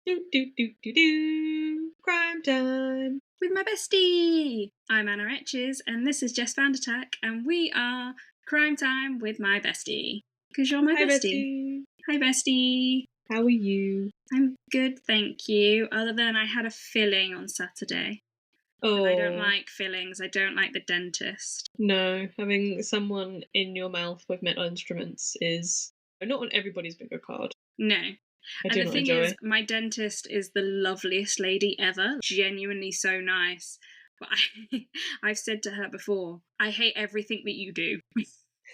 Do do do do do. Crime time. With my bestie. I'm Anna Etches, and this is Jess Vandertack, and we are Crime Time with my bestie. Because you're my Hi, bestie. Bessie. Hi, bestie. How are you? I'm good, thank you. Other than I had a filling on Saturday. And I don't Oh, like fillings. I don't like the dentist. no. Having someone in your mouth with metal instruments is not on everybody's bingo card. No. I And do the not thing enjoy. is, my dentist is the loveliest lady ever. Genuinely so nice. But I've said to her before, I hate everything that you do.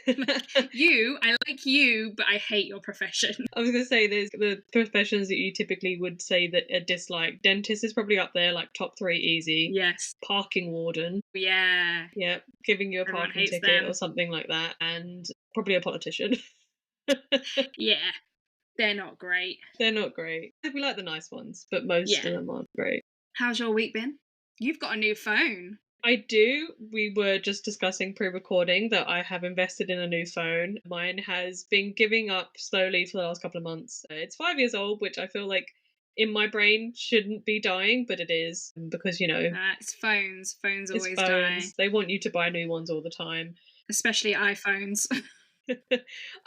I like you, but I hate your profession. I was going to say, there's the professions that you typically would say that are disliked. Dentist is probably up there, like top 3 easy. Yes. Parking warden. Yeah. Yeah, giving you a Everyone parking hates ticket them. or something like that. And probably a politician. Yeah. They're not great. They're not great. We like the nice ones, but most of them aren't great. How's your week been? You've got a new phone. I do. We were just discussing pre-recording that I have invested in a new phone. Mine has been giving up slowly for the last couple of months. It's 5 years old, which I feel like in my brain shouldn't be dying, but it is because, It's phones. Phones it's always die. phones. They want you to buy new ones all the time. Especially iPhones.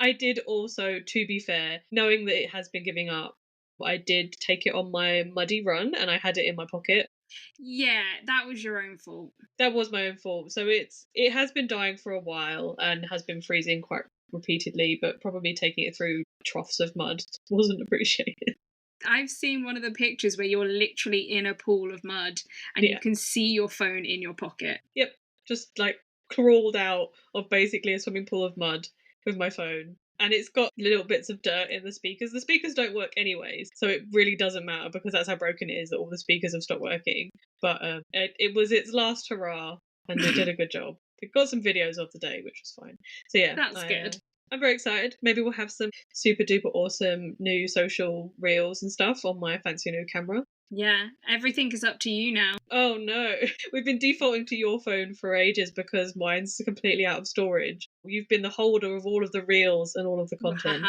I did also, to be fair, knowing that it has been giving up, I did take it on my muddy run and I had it in my pocket. Yeah, that was your own fault. That was my own fault. So it has been dying for a while and has been freezing quite repeatedly, but probably taking it through troughs of mud wasn't appreciated. I've seen one of the pictures where you're literally in a pool of mud and you Yeah. can see your phone in your pocket. Yep. Just like crawled out of basically a swimming pool of mud with my phone. And it's got little bits of dirt in the speakers. The speakers don't work anyways, so it really doesn't matter because that's how broken it is that all the speakers have stopped working. But it was its last hurrah, and it did a good job. It got some videos of the day, which was fine. So yeah, That's good. I'm very excited. Maybe we'll have some super duper awesome new social reels and stuff on my fancy new camera. Yeah, everything is up to you now. Oh no, we've been defaulting to your phone for ages because mine's completely out of storage. You've been the holder of all of the reels and all of the content.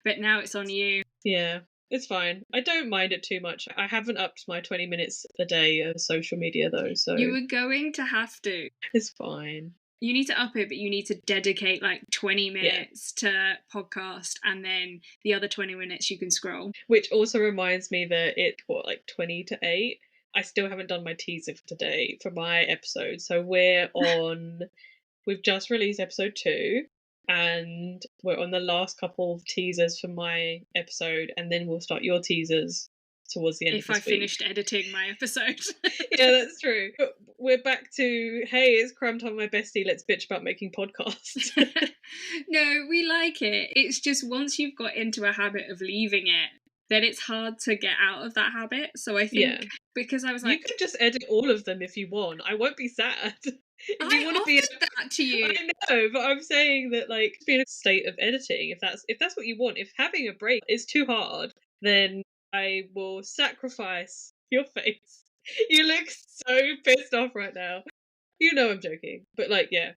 But now it's on you. Yeah, it's fine. I don't mind it too much. I haven't upped my 20 minutes a day of social media though, so You were going to have to. it's fine. You need to up it, but you need to dedicate like 20 minutes to podcast and then the other 20 minutes you can scroll. Which also reminds me that like 20 to 8? I still haven't done my teaser for today for my episode. So we've just released episode 2 and we're on the last couple of teasers for my episode and then we'll start your teasers towards the end of this week. If I finished editing my episode. Yeah, that's true. But we're back to, hey, it's crime time, my bestie, let's bitch about making podcasts. No, we like it. It's just once you've got into a habit of leaving it, then it's hard to get out of that habit. So I think because I was like, you can just edit all of them if you want. I won't be sad. If you want to be that to you. I know, but I'm saying that like be in a state of editing. If that's what you want, if having a break is too hard, then I will sacrifice your face. You look so pissed off right now. You know I'm joking, but like, yeah.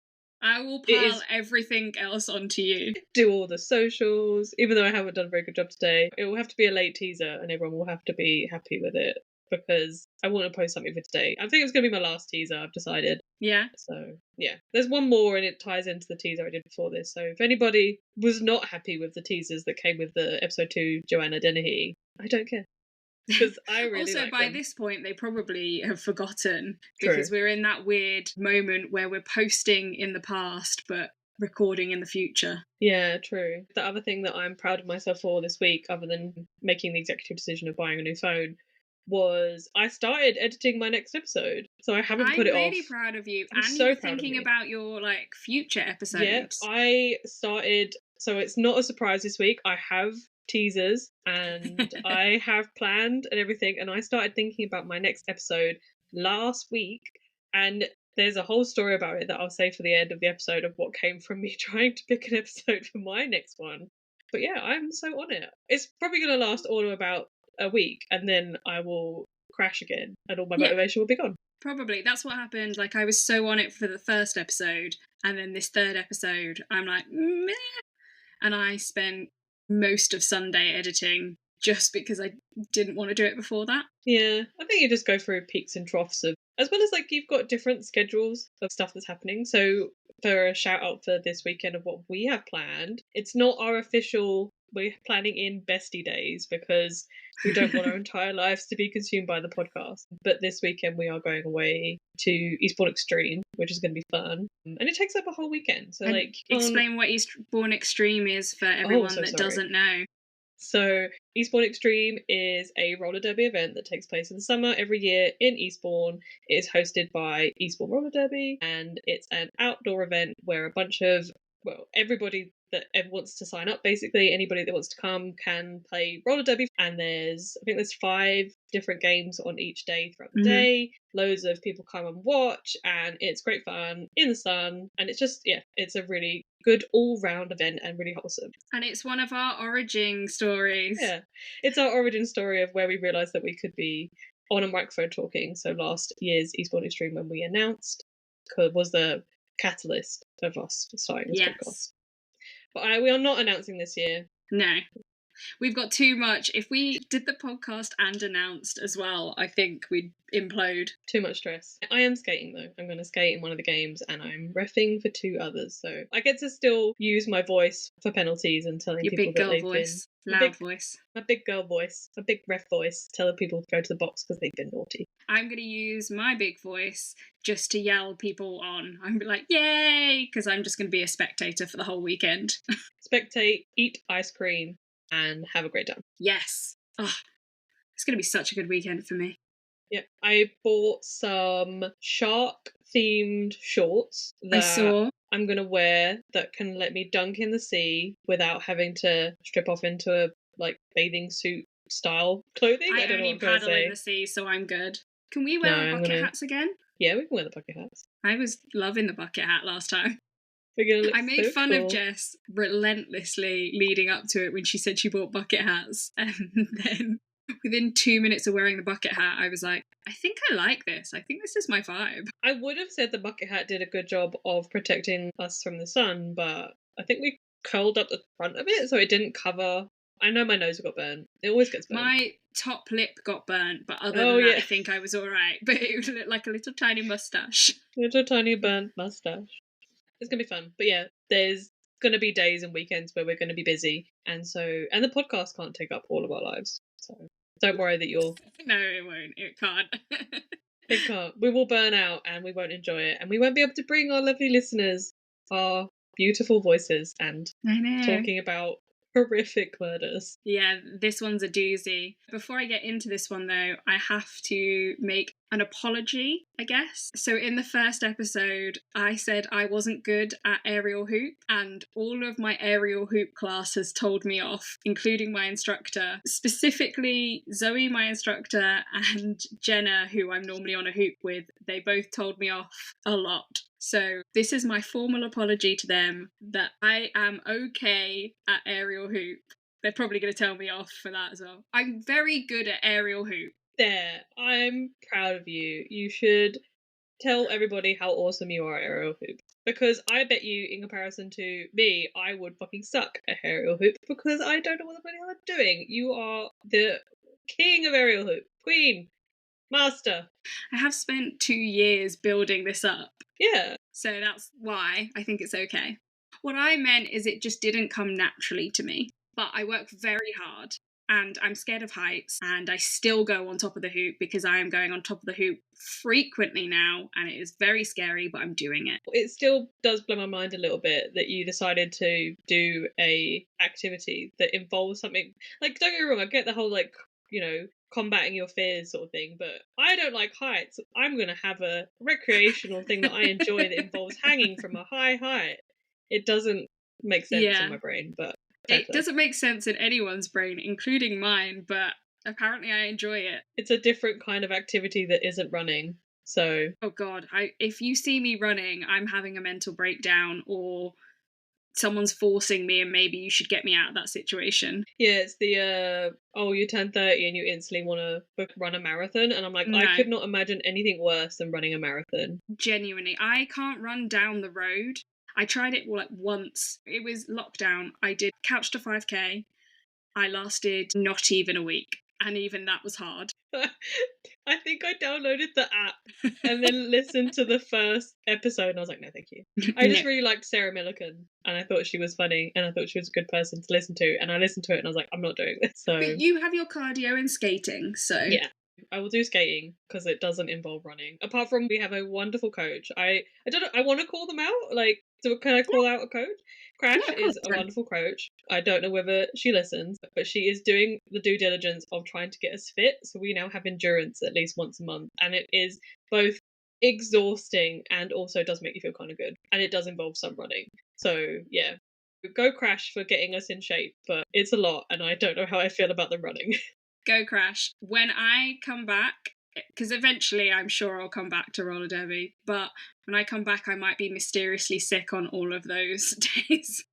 I will pile everything else onto you. Do all the socials, even though I haven't done a very good job today. It will have to be a late teaser, and everyone will have to be happy with it because I want to post something for today. I think it's going to be my last teaser. I've decided. Yeah. So yeah, there's one more, and it ties into the teaser I did before this. So if anybody was not happy with the teasers that came with the episode 2 Joanna Dennehy, I don't care. Because I really also like by them. this point they probably have forgotten because we're in that weird moment where we're posting in the past but recording in the future. Yeah, true. The other thing that I'm proud of myself for this week, other than making the executive decision of buying a new phone, was I started editing my next episode. So I haven't put it off. I'm really proud of you. I'm and so you were proud of thinking me. about your like future episodes. Yeah, I started, so it's not a surprise this week. I have teasers and I have planned and everything, and I started thinking about my next episode last week, and there's a whole story about it that I'll say for the end of the episode of what came from me trying to pick an episode for my next one. But yeah, I'm so on it. It's probably going to last all of about a week, and then I will crash again and all my motivation will be gone. Probably. That's what happened. Like, I was so on it for the first episode, and then this third episode, I'm like, meh. And I spent most of Sunday editing just because I didn't want to do it before that. Yeah, I think you just go through peaks and troughs of, as well as like you've got different schedules of stuff that's happening. So for a shout out for this weekend of what we have planned, it's not our official, we're planning in bestie days because we don't want our entire lives to be consumed by the podcast. But this weekend we are going away to Eastbourne Extreme, which is going to be fun. And it takes up a whole weekend. So and like explain what Eastbourne Extreme is for everyone that doesn't know. So Eastbourne Extreme is a roller derby event that takes place in the summer every year in Eastbourne. It is hosted by Eastbourne Roller Derby, and it's an outdoor event where a bunch of, well, everybody that ever wants to sign up, basically anybody that wants to come can play roller derby. And I think there's 5 different games on each day throughout the day. Loads of people come and watch, and it's great fun in the sun. And it's just, yeah, it's a really good all-round event and really wholesome. And it's one of our origin stories. Yeah, it's our origin story of where we realised that we could be on a microphone talking. So last year's Eastbourne Extreme, when we announced, was the catalyst of us starting this podcast. But we are not announcing this year. No. We've got too much. If we did the podcast and announced as well, I think we'd implode. Too much stress. I am skating though. I'm going to skate in one of the games and I'm reffing for 2 others. So I get to still use my voice for penalties and telling people that they've voice. been... Loud voice. My big girl voice. My big ref voice. Telling people to go to the box because they've been naughty. I'm going to use my big voice just to yell people on. I'm like, yay! Because I'm just going to be a spectator for the whole weekend. Spectate, eat ice cream, and have a great time. Yes. Oh, it's going to be such a good weekend for me. Yeah, I bought some shark-themed shorts that I'm going to wear that can let me dunk in the sea without having to strip off into a like bathing suit style clothing. I don't only paddle in the sea, so I'm good. Can we wear our bucket hats again? Yeah, we can wear the bucket hats. I was loving the bucket hat last time. I made fun of Jess relentlessly leading up to it when she said she bought bucket hats, and then within 2 minutes of wearing the bucket hat, I was like, I think I like this. I think this is my vibe. I would have said the bucket hat did a good job of protecting us from the sun, but I think we curled up the front of it so it didn't cover. I know my nose got burnt. It always gets burnt. My top lip got burnt, but other than that, I think I was all right. But it looked like a little tiny mustache. Little tiny burnt mustache. It's going to be fun. But yeah, there's going to be days and weekends where we're going to be busy. And the podcast can't take up all of our lives. So don't worry that you'll... No, it won't. It can't. It can't. We will burn out and we won't enjoy it. And we won't be able to bring our lovely listeners our beautiful voices and talking about horrific murders. Yeah, this one's a doozy. Before I get into this one though, I have to make an apology, I guess. So in the first episode, I said I wasn't good at aerial hoop, and all of my aerial hoop classes told me off, including my instructor. Specifically, Zoe, my instructor, and Jenna, who I'm normally on a hoop with, they both told me off a lot. So this is my formal apology to them that I am okay at aerial hoop. They're probably going to tell me off for that as well. I'm very good at aerial hoop. There, I'm proud of you. You should tell everybody how awesome you are at aerial hoop. Because I bet you, in comparison to me, I would fucking suck at aerial hoop because I don't know what the bloody hell I'm doing. You are the king of aerial hoop. Queen. Master. I have spent 2 years building this up. Yeah. So that's why I think it's okay. What I meant is it just didn't come naturally to me. But I work very hard. And I'm scared of heights, and I still go on top of the hoop because I am going on top of the hoop frequently now, and it is very scary, but I'm doing it. It still does blow my mind a little bit that you decided to do a activity that involves something, like, don't get me wrong, I get the whole, like, you know, combating your fears sort of thing, but I don't like heights. I'm going to have a recreational thing that I enjoy that involves hanging from a high height. It doesn't make sense in my brain, but... It doesn't make sense in anyone's brain, including mine, but apparently I enjoy it. It's a different kind of activity that isn't running, so... Oh god, if you see me running, I'm having a mental breakdown, or someone's forcing me and maybe you should get me out of that situation. Yeah, it's the, you turn 30 and you instantly want to run a marathon, and I'm like, no. I could not imagine anything worse than running a marathon. Genuinely, I can't run down the road. I tried it like once. It was lockdown. I did Couch to 5K, I lasted not even a week. And even that was hard. I think I downloaded the app and then listened to the first episode and I was like, no, thank you. I just No. really liked Sarah Millican and I thought she was funny and I thought she was a good person to listen to. And I listened to it and I was like, I'm not doing this. So But you have your cardio and skating, so yeah, I will do skating because it doesn't involve running. Apart from we have a wonderful coach. I don't know. I want to call them out. Like, so can I call out a coach? Crash yeah, of course. is a wonderful coach. I don't know whether she listens, but she is doing the due diligence of trying to get us fit. So we now have endurance at least once a month, and it is both exhausting and also does make you feel kind of good, and it does involve some running. So yeah. Go Crash for getting us in shape, but it's a lot, and I don't know how I feel about the running. Go Crash. When I come back, because eventually I'm sure I'll come back to roller derby, but when I come back, I might be mysteriously sick on all of those days.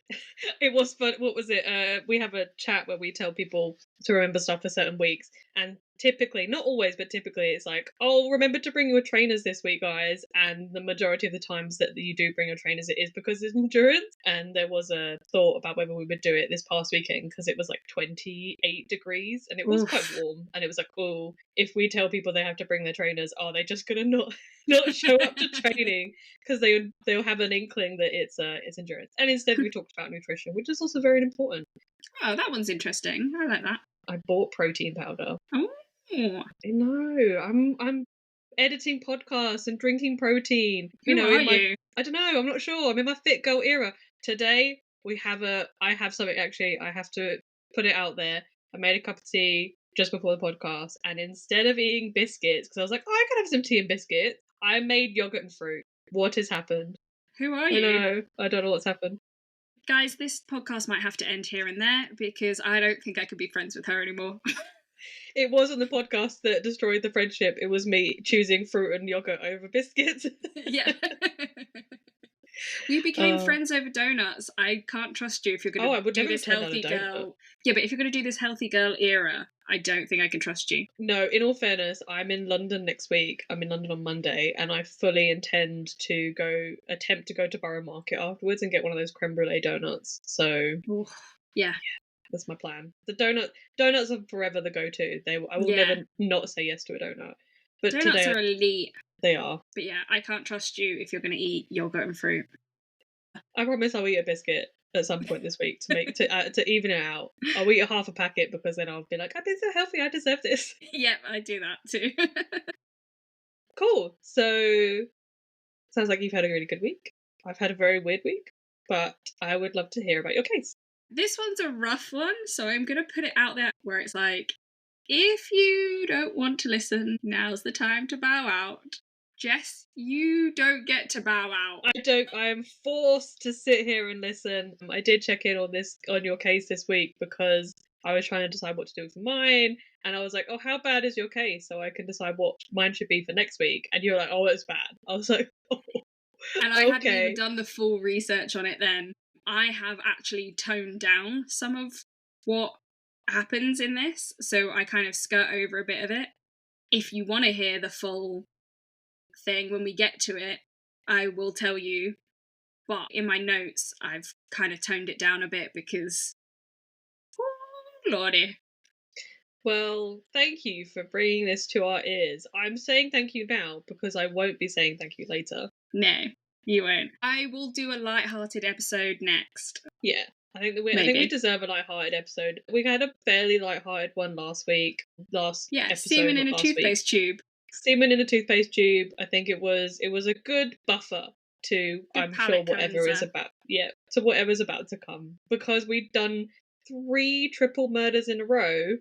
It was fun. What was it? We have a chat where we tell people to remember stuff for certain weeks, and typically, not always, but typically, it's like, oh, remember to bring your trainers this week, guys. And the majority of the times that you do bring your trainers, it is because it's endurance. And there was a thought about whether we would do it this past weekend because it was like 28 degrees and it was quite warm. And it was like, oh, if we tell people they have to bring their trainers, are they just gonna not show up to training because they'll have an inkling that it's endurance. And instead we talked about nutrition, which is also very important. Oh, that one's interesting. I like that. I bought protein powder. Oh, I know. I'm editing podcasts and drinking protein. who are you? I don't know. I'm not sure. I'm in my fit girl era. Today I have something actually. I have to put it out there. I made a cup of tea just before the podcast, and instead of eating biscuits, because I was like, oh, I could have some tea and biscuits, I made yogurt and fruit. What has happened? Who are I you? know. I don't know what's happened. Guys, this podcast might have to end here and there because I don't think I could be friends with her anymore. It wasn't the podcast that destroyed the friendship. It was me choosing fruit and yogurt over biscuits. Yeah. We became friends over donuts. I can't trust you if you're going to do this healthy girl. Yeah, but if you're going to do this healthy girl era, I don't think I can trust you. No, in all fairness, I'm in London next week. I'm in London on Monday, and I fully intend to attempt to go to Borough Market afterwards and get one of those creme brulee donuts. So Ooh, yeah, that's my plan. The donuts are forever the go-to. I will never not say yes to a donut. But donuts today are elite. They are. But yeah, I can't trust you if you're going to eat yogurt and fruit. I promise I'll eat a biscuit at some point this week to even it out. I'll eat a half a packet because then I'll be like, I've been so healthy, I deserve this. Yep, I do that too. Cool. So sounds like you've had a really good week. I've had a very weird week, but I would love to hear about your case. This one's a rough one, so I'm going to put it out there where it's like, if you don't want to listen, now's the time to bow out. Jess, you don't get to bow out. I am forced to sit here and listen. I did check in on your case this week because I was trying to decide what to do for mine, and I was like, oh, how bad is your case? So I can decide what mine should be for next week. And you're like, oh, it's bad. I was like, oh, and I hadn't even done the full research on it then. I have actually toned down some of what happens in this, so I kind of skirt over a bit of it. If you want to hear the full thing when we get to it, I will tell you. But in my notes, I've kind of toned it down a bit because, oh, lordy. Well, thank you for bringing this to our ears. I'm saying thank you now because I won't be saying thank you later. No, you won't. I will do a light-hearted episode next. Yeah. I think we deserve a light-hearted episode. We had a fairly light-hearted one last week. Episode, semen in a toothpaste tube. Semen in a toothpaste tube. I think it was a good buffer to I'm sure whatever is about. Yeah, to whatever's about to come. Because we've done 3 triple murders in a row.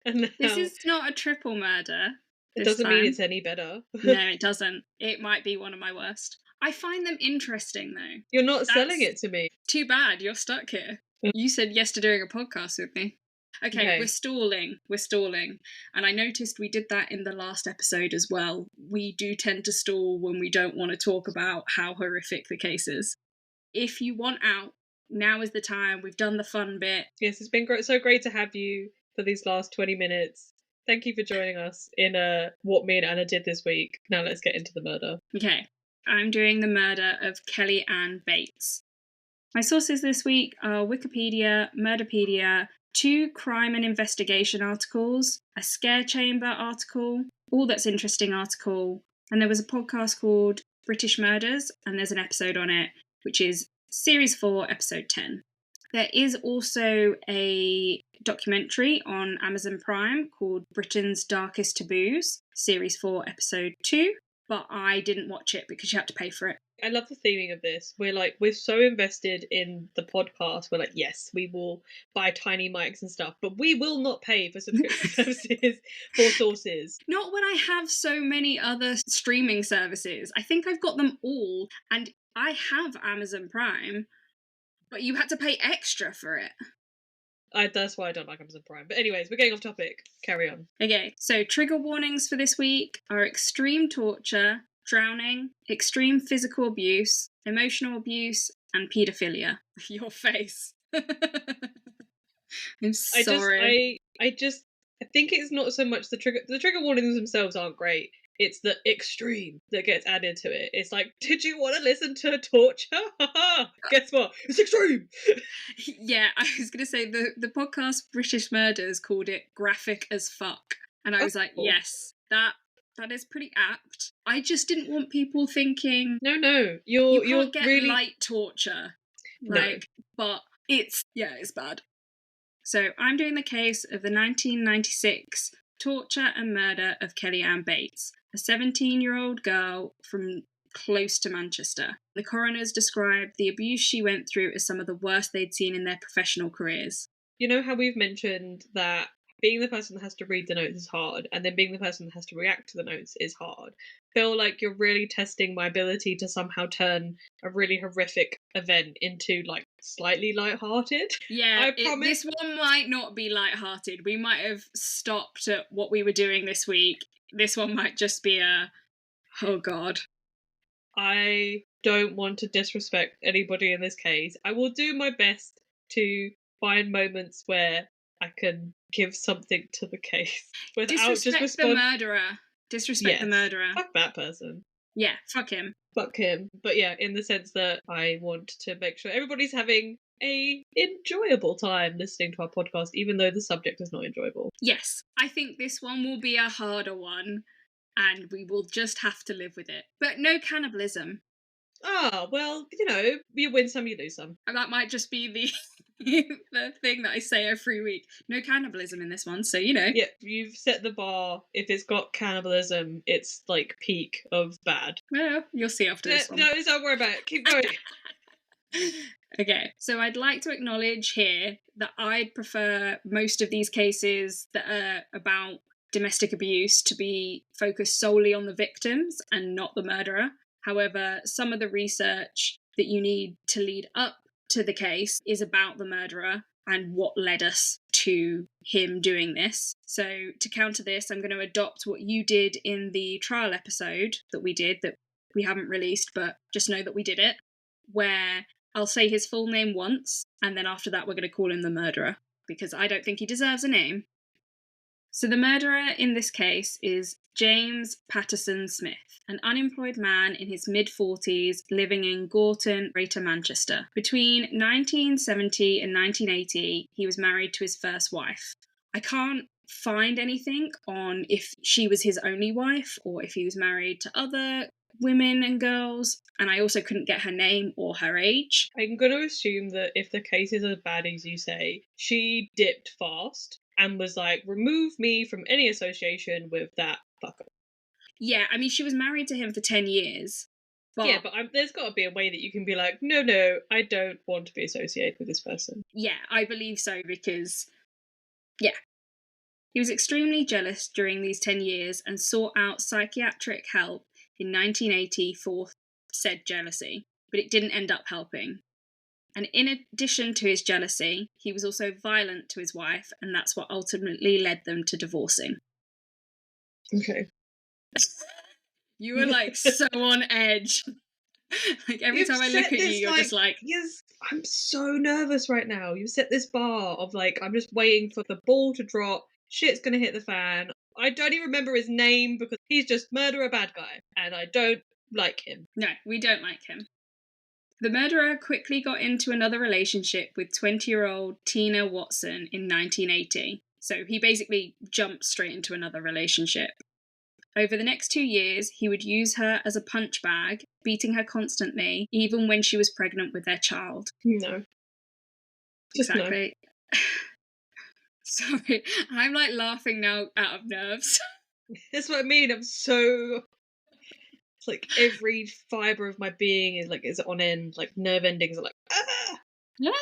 And now, this is not a triple murder. It doesn't mean it's any better. No, it doesn't. It might be one of my worst. I find them interesting, though. You're not selling it to me. Too bad, you're stuck here. You said yes to doing a podcast with me. Okay, we're stalling. And I noticed we did that in the last episode as well. We do tend to stall when we don't want to talk about how horrific the case is. If you want out, now is the time. We've done the fun bit. Yes, it's been so great to have you for these last 20 minutes. Thank you for joining us in what me and Anna did this week. Now let's get into the murder. Okay, I'm doing the murder of Kelly Ann Bates. My sources this week are Wikipedia, Murderpedia, 2 crime and investigation articles, a scare chamber article, All That's Interesting article, and there was a podcast called British Murders, and there's an episode on it, which is Series 4, Episode 10. There is also a documentary on Amazon Prime called Britain's Darkest Taboos, Series 4, Episode 2, but I didn't watch it because you had to pay for it. I love the theming of this. We're so invested in the podcast. We're like, yes, we will buy tiny mics and stuff, but we will not pay for subscription services for sources. Not when I have so many other streaming services. I think I've got them all, and I have Amazon Prime, but you had to pay extra for it. That's why I don't like Amazon Prime. But anyways, we're getting off topic. Carry on. Okay, so trigger warnings for this week are extreme torture, drowning, extreme physical abuse, emotional abuse, and paedophilia. Your face. I'm sorry. I think it's not so much the trigger warnings themselves aren't great. It's the extreme that gets added to it. It's like, did you want to listen to torture? Guess what? It's extreme. Yeah, I was going to say the podcast British Murders called it graphic as fuck. And I was like, yes, that is pretty apt. I just didn't want people thinking, no, you you're can't get really light torture. No. But it's bad. So I'm doing the case of the 1996 torture and murder of Kellyanne Bates, a 17-year-old girl from close to Manchester. The coroners described the abuse she went through as some of the worst they'd seen in their professional careers. You know how we've mentioned that being the person that has to read the notes is hard, and then being the person that has to react to the notes is hard. I feel like you're really testing my ability to somehow turn a really horrific event into, like, slightly lighthearted. Yeah, I promise. This one might not be lighthearted. We might have stopped at what we were doing this week. This one might just be oh god. I don't want to disrespect anybody in this case. I will do my best to find moments where I can give something to the case without Disrespect the murderer. Disrespect the murderer. Fuck that person. Yeah, fuck him. Fuck him. But yeah, in the sense that I want to make sure everybody's having a enjoyable time listening to our podcast, even though the subject is not enjoyable. Yes, I think this one will be a harder one, and we will just have to live with it. But no cannibalism. Well, you win some, you lose some. And that might just be the the thing that I say every week. No cannibalism in this one, so Yeah, you've set the bar. If it's got cannibalism, it's like peak of bad. Well, you'll see after this one. No, don't worry about it. Keep going. Okay, so I'd like to acknowledge here that I'd prefer most of these cases that are about domestic abuse to be focused solely on the victims and not the murderer. However, some of the research that you need to lead up to the case is about the murderer and what led us to him doing this. So to counter this, I'm going to adopt what you did in the trial episode that we haven't released, but just know that we did it, where I'll say his full name once, and then after that we're going to call him the murderer, because I don't think he deserves a name. So the murderer in this case is James Patterson Smith, an unemployed man in his mid-40s living in Gorton, Greater Manchester. Between 1970 and 1980, he was married to his first wife. I can't find anything on if she was his only wife or if he was married to other women and girls, and I also couldn't get her name or her age. I'm going to assume that if the case is as bad as you say, she dipped fast and was like, remove me from any association with that fucker. Yeah, I mean, she was married to him for 10 years. But yeah, but there's got to be a way that you can be like, no, I don't want to be associated with this person. Yeah, I believe so, because, yeah. He was extremely jealous during these 10 years and sought out psychiatric help in 1980 for said jealousy, but it didn't end up helping. And in addition to his jealousy, he was also violent to his wife, and that's what ultimately led them to divorcing. Okay. You were like so on edge. Like every time I look at you, you're just like... Yes, I'm so nervous right now. You've set this bar of like, I'm just waiting for the ball to drop, shit's gonna hit the fan. I don't even remember his name because he's just murderer bad guy, and I don't like him. No, we don't like him. The murderer quickly got into another relationship with 20-year-old Tina Watson in 1980. So he basically jumped straight into another relationship. Over the next 2 years, he would use her as a punch bag, beating her constantly, even when she was pregnant with their child. No. Just no. Exactly. Sorry, I'm like laughing now out of nerves. That's what I mean. I'm so... It's like every fibre of my being is on end. Like nerve endings are like, ah!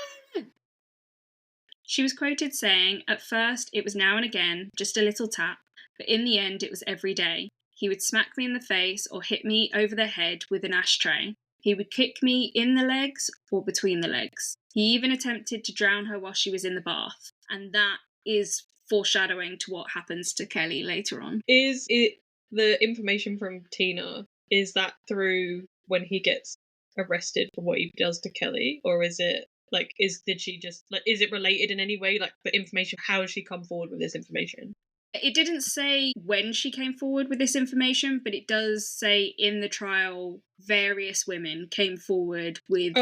She was quoted saying, "At first it was now and again, just a little tap, but in the end it was every day. He would smack me in the face or hit me over the head with an ashtray. He would kick me in the legs or between the legs. He even attempted to drown her while she was in the bath." And that is foreshadowing to what happens to Kelly later on. Is it the information from Tina? Is that through when he gets arrested for what he does to Kelly, or is it like is it related in any way? Like the information, how has she come forward with this information? It didn't say when she came forward with this information, but it does say in the trial various women came forward with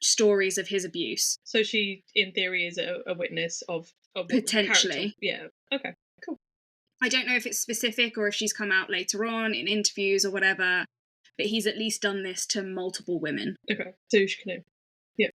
stories of his abuse. So she, in theory, is a witness of potentially. Yeah. Okay. Cool. I don't know if it's specific or if she's come out later on in interviews or whatever, but he's at least done this to multiple women. Okay. So she can. Yeah.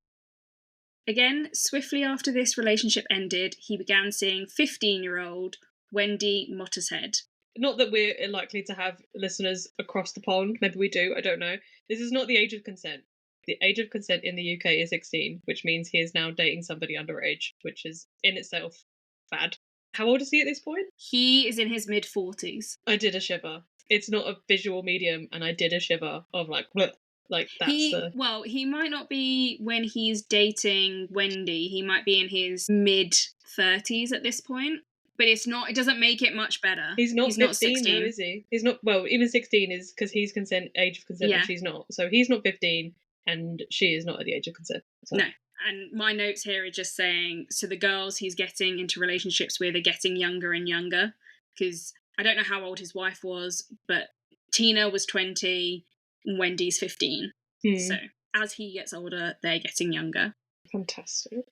Again, swiftly after this relationship ended, he began seeing 15-year-old Wendy Mottershead. Not that we're likely to have listeners across the pond. Maybe we do. I don't know. This is not the age of consent. The age of consent in the UK is 16, which means he is now dating somebody underage, which is in itself bad. How old is he at this point? He is in his mid-40s. I did a shiver. It's not a visual medium, and I did a shiver of like, bleh. Like that's Well, he might not be when he's dating Wendy. He might be in his mid-30s at this point. But it's not. It doesn't make it much better. He's not 15, though, is he? He's not. Well, even 16 is because he's age of consent, and she's not. So he's not 15, and she is not at the age of consent. So. No. And my notes here are just saying, so the girls he's getting into relationships with are getting younger and younger. Because I don't know how old his wife was, but Tina was 20, and Wendy's 15. So as he gets older, they're getting younger. Fantastic.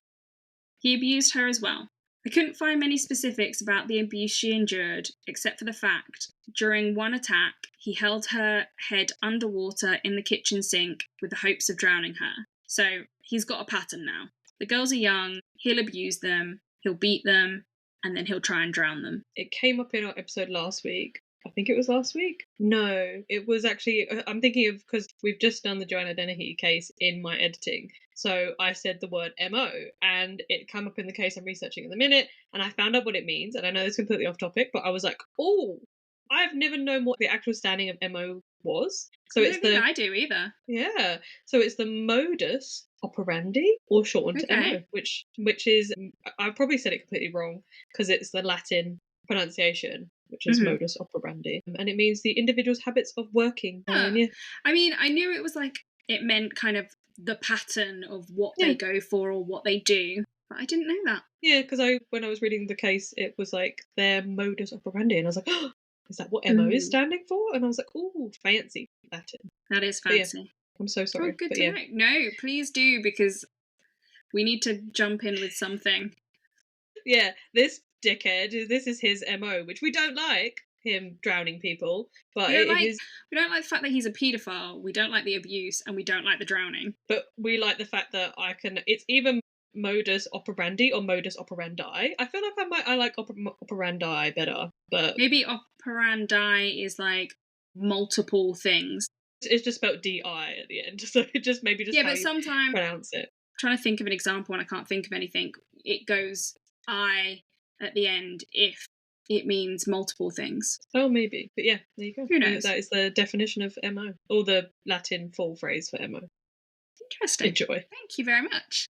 He abused her as well. I couldn't find many specifics about the abuse she endured, except for the fact, during one attack, he held her head underwater in the kitchen sink with the hopes of drowning her. So he's got a pattern now. The girls are young, he'll abuse them, he'll beat them, and then he'll try and drown them. It came up in our episode last week. I think it was last week. No, it was actually, I'm thinking of, because we've just done the Joanna Dennehy case in my editing. So I said the word MO, and it came up in the case I'm researching in the minute, and I found out what it means. And I know it's completely off topic, but I was like, oh, I've never known what the actual standing of MO was. So I don't think I do either. Yeah. So it's the modus operandi, or shortened to MO, which is, I probably said it completely wrong because it's the Latin pronunciation, which is modus operandi, and it means the individual's habits of working. Yeah. I mean, I knew it was like it meant kind of the pattern of what they go for or what they do, but I didn't know that. Yeah, because when I was reading the case, it was like their modus operandi, and I was like, oh, is that what MO is standing for? And I was like, oh, fancy Latin. That is fancy. Yeah, I'm so sorry. Oh, good to know. No, please do, because we need to jump in with something. Yeah, this dickhead, this is his MO, which we don't like, him drowning people, but we don't like the fact that he's a paedophile, we don't like the abuse, and we don't like the drowning. But we like the fact that it's either modus operandi or modus operandi. I feel like I like operandi better, but... Maybe operandi is like multiple things. It's just spelled D-I at the end, so it just maybe just but sometimes pronounce it. I'm trying to think of an example and I can't think of anything. It goes I at the end if it means multiple things. Oh, maybe. But yeah, there you go. Who knows? That is the definition of MO, or the Latin full phrase for MO. Interesting. Enjoy. Thank you very much.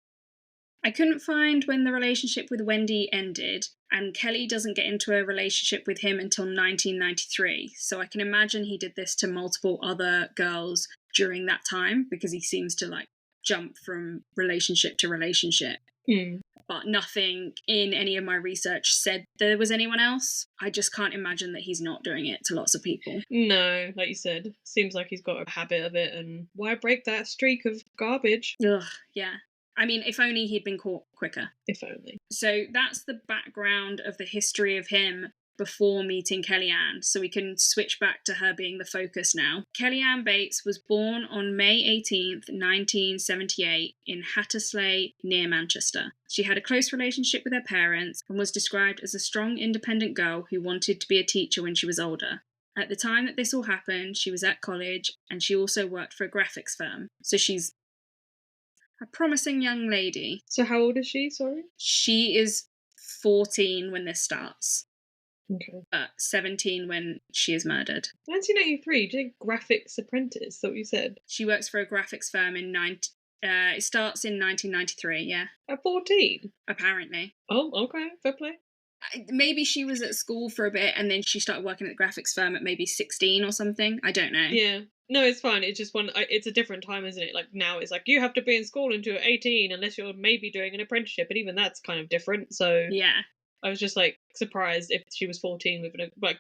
I couldn't find when the relationship with Wendy ended, and Kelly doesn't get into a relationship with him until 1993, so I can imagine he did this to multiple other girls during that time, because he seems to like jump from relationship to relationship. but nothing in any of my research said there was anyone else. I just can't imagine that he's not doing it to lots of people. No, like you said, seems like he's got a habit of it, and why break that streak of garbage? Ugh, yeah. I mean, if only he'd been caught quicker. If only. So that's the background of the history of him before meeting Kellyanne. So we can switch back to her being the focus now. Kellyanne Bates was born on May 18th, 1978 in Hattersley near Manchester. She had a close relationship with her parents and was described as a strong, independent girl who wanted to be a teacher when she was older. At the time that this all happened, she was at college and she also worked for a graphics firm. So she's a promising young lady. So how old is she, sorry? She is 14 when this starts, Okay. but 17 when she is murdered. 1983, did graphics apprentice, that what you said? She works for a graphics firm it starts in 1993, yeah, At 14? apparently. Oh, okay, fair play. Maybe she was at school for a bit and then she started working at the graphics firm at maybe 16 or something. I don't know. Yeah. No, it's fine. It's just it's a different time, isn't it? Like now it's like you have to be in school until you're 18 unless you're maybe doing an apprenticeship, and even that's kind of different. So Yeah. I was just like surprised if she was 14 with like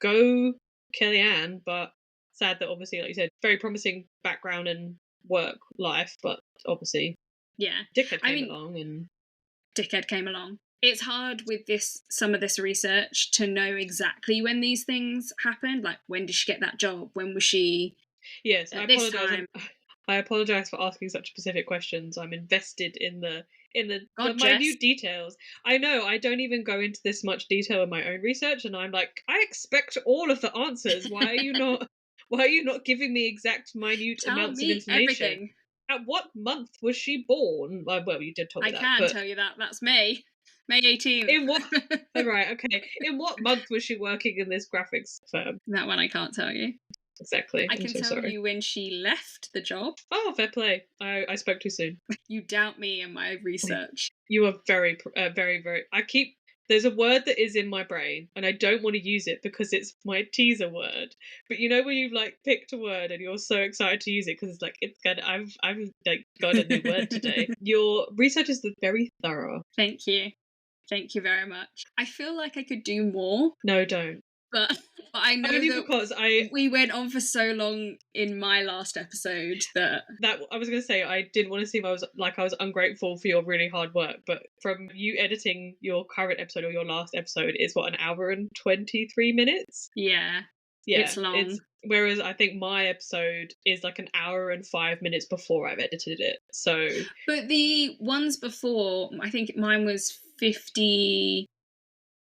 go Kellyanne, but sad that obviously, like you said, very promising background and work life, but obviously Yeah. dickhead I came mean, along and dickhead came along. It's hard with some of this research to know exactly when these things happened. Like, when did she get that job? When was she yes, at this time? I apologize for asking such specific questions. I'm invested in the God, Jess, minute details. I know I don't even go into this much detail in my own research, and I'm like, I expect all of the answers. Why are you not giving me exact minute tell amounts of me information? everything. At what month was she born? Well, you did tell me I that, can but tell you that. That's May 18th. in what? Oh, right, okay. In what month was she working in this graphics firm? That one I can't tell you. Exactly. I I'm can so tell sorry. you when she left the job. Oh, fair play. I spoke too soon. You doubt me in my research. You are very, very, very. There's a word that is in my brain, and I don't want to use it because it's my teaser word. But you know when you've like picked a word and you're so excited to use it because it's like it's good. I've like got a new word today. Your research is very thorough. Thank you. Thank you very much. I feel like I could do more, No, don't. but I know Only that because we went on for so long in my last episode that I was gonna say I didn't want to seem I was ungrateful for your really hard work, but from you editing your current episode or your last episode is what, an hour and 23 minutes? yeah, Yeah, it's long. whereas I think my episode is like an hour and 5 minutes before I've edited it. So But the ones before, I think mine was 50.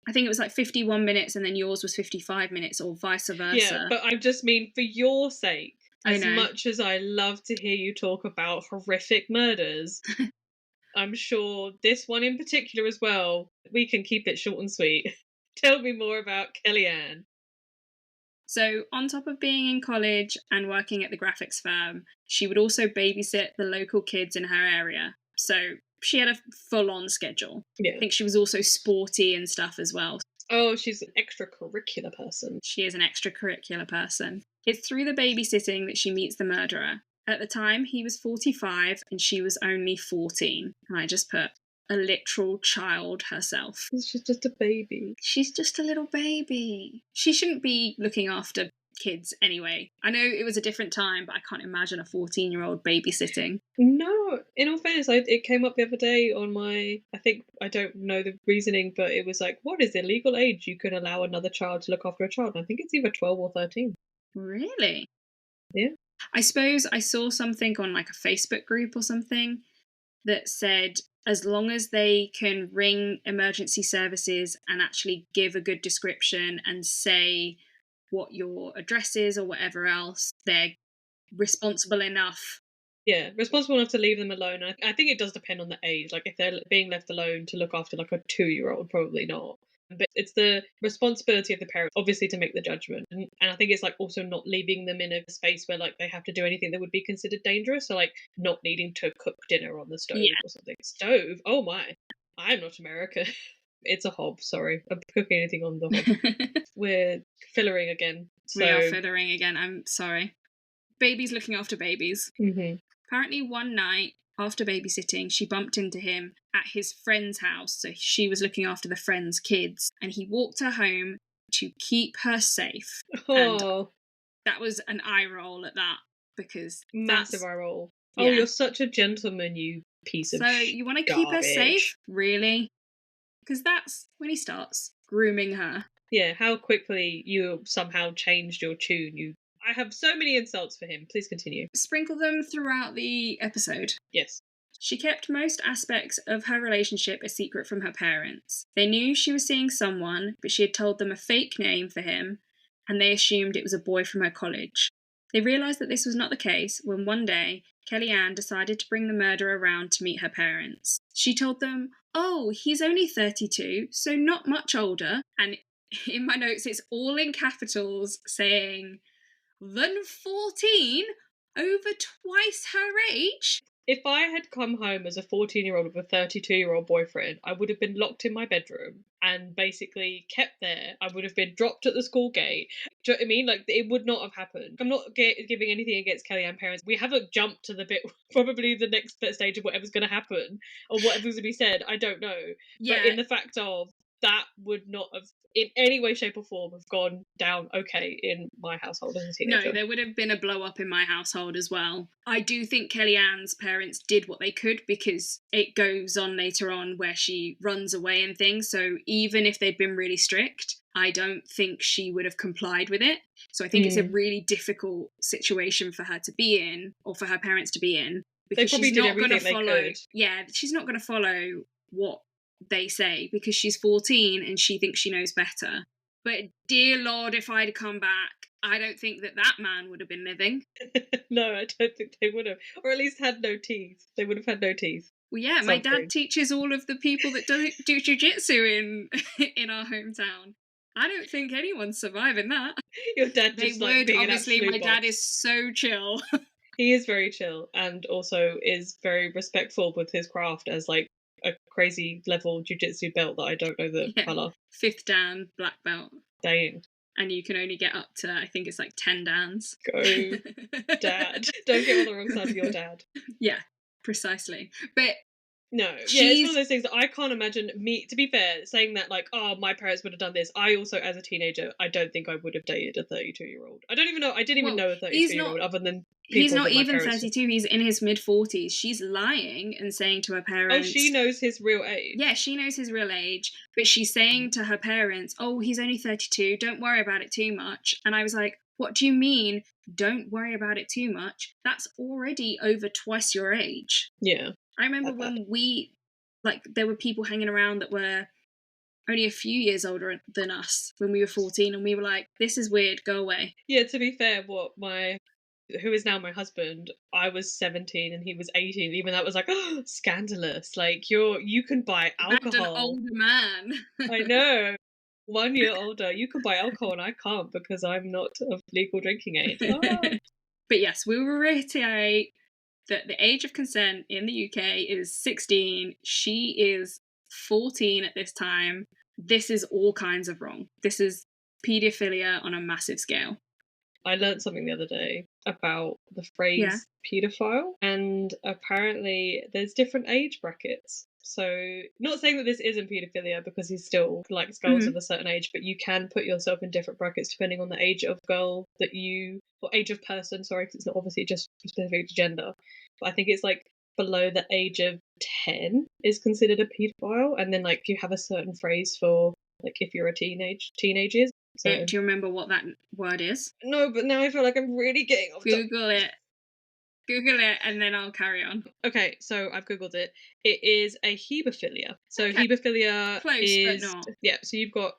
I think it was like 51 minutes and then yours was 55 minutes or vice yeah, versa. but I just mean for your sake, I as know. much as I love to hear you talk about horrific murders, I'm sure this one in particular as well, we can keep it short and sweet. Tell me more about Kellyanne. So, on top of being in college and working at the graphics firm, she would also babysit the local kids in her area. So, she had a full on schedule. Yeah. I think she was also sporty and stuff as well. Oh, she's an extracurricular person. She is an extracurricular person. It's through the babysitting that she meets the murderer. At the time, he was 45 and she was only 14. And I just put a literal child herself. She's just a baby. She's just a little baby. She shouldn't be looking after kids anyway. I know it was a different time, but I can't imagine a 14-year-old babysitting. No, in all fairness, it came up the other day on I don't know the reasoning, but it was like, what is the legal age you can allow another child to look after a child? And I think it's either 12 or 13. Really? Yeah. I suppose I saw something on like a Facebook group or something that said as long as they can ring emergency services and actually give a good description and say what your address is or whatever else, they're responsible enough. Yeah, responsible enough to leave them alone. I think it does depend on the age. Like if they're being left alone to look after like a 2-year-old, probably not. But it's the responsibility of the parent, obviously, to make the judgment. And I think it's like also not leaving them in a space where like they have to do anything that would be considered dangerous. So like not needing to cook dinner on the stove Yeah. or something. Stove? Oh my. I'm not American. It's a hob, sorry. I'm cooking anything on the hob. We're fillering again. So... We are fillering again, I'm sorry. Babies looking after babies. Mm-hmm. Apparently one night after babysitting, she bumped into him at his friend's house. So she was looking after the friend's kids, and he walked her home to keep her safe. And Oh, that was an eye roll at that, because massive eye roll. yeah. Oh, you're such a gentleman, you piece of So you want to keep her safe? Really? Because that's when he starts grooming her. Yeah, how quickly you somehow changed your tune. I have so many insults for him. Please continue. Sprinkle them throughout the episode. Yes. She kept most aspects of her relationship a secret from her parents. They knew she was seeing someone, but she had told them a fake name for him, and they assumed it was a boy from her college. They realised that this was not the case when one day, Kellyanne decided to bring the murderer around to meet her parents. She told them, "Oh, he's only 32, so not much older." And in my notes, it's all in capitals saying, "Than 14? Over twice her age?" If I had come home as a 14-year-old with a 32-year-old boyfriend, I would have been locked in my bedroom and basically kept there. I would have been dropped at the school gate. Do you know what I mean? Like, it would not have happened. I'm not giving anything against Kellyanne parents. We haven't jumped to the bit, probably the next stage of whatever's going to happen or whatever's going to be said. I don't know. Yeah. But in the fact of, that would not have, in any way, shape, or form, have gone down okay in my household as a teenager. No, there would have been a blow up in my household as well. I do think Kellyanne's parents did what they could, because it goes on later on where she runs away and things. So even if they'd been really strict, I don't think she would have complied with it. So I think it's a really difficult situation for her to be in, or for her parents to be in, because They probably she's did not going to everything they follow. could. Yeah, she's not going to follow what they say, because she's 14 and she thinks she knows better. But dear Lord, if I'd come back, I don't think that man would have been living. No, I don't think they would have. Or at least had no teeth. They would have had no teeth. Well, yeah, my dad teaches all of the people that do jiu-jitsu in our hometown. I don't think anyone's surviving that. Your dad just like being obviously, an absolute my boss. dad is so chill. He is very chill, and also is very respectful with his craft as like a crazy level jiu-jitsu belt that I don't know the colour. 5th Dan black belt. Dang. And you can only get up to, I think it's like 10 Dans. Go, Dad. Don't get on the wrong side of your dad. Yeah, precisely. But no, yeah, it's one of those things that I can't imagine me, to be fair, saying that like, oh, my parents would have done this. I also, as a teenager, I don't think I would have dated a 32-year-old. I didn't even know a 32-year-old other than he's not even 32, he's in his mid-40s. She's lying and saying to her parents... Oh, she knows his real age. Yeah, she knows his real age, but she's saying to her parents, oh, he's only 32, don't worry about it too much. And I was like, what do you mean, don't worry about it too much? That's already over twice your age. Yeah. I remember when there were people hanging around that were only a few years older than us when we were 14, and we were like, this is weird, go away. Yeah, to be fair, who is now my husband, I was 17 and he was 18. Even that was like, oh, scandalous. Like, you can buy alcohol. And an older man. I know. 1 year older. You can buy alcohol and I can't because I'm not of legal drinking age. Oh. But yes, we will reiterate that the age of consent in the UK is 16. She is 14 at this time. This is all kinds of wrong. This is pedophilia on a massive scale. I learned something the other day about the phrase paedophile, and apparently there's different age brackets. So, not saying that this isn't paedophilia because he still likes girls of a certain age, but you can put yourself in different brackets depending on the age of girl or age of person, sorry, because it's not obviously just specific to gender. But I think it's like below the age of 10 is considered a paedophile, and then like you have a certain phrase for like if you're a teenagers. So, do you remember what that word is? No, but now I feel like I'm really getting off. Google it, and then I'll carry on. Okay, so I've googled it. It is a hebophilia. So okay. Hebophilia Close, is but not. Yeah. So you've got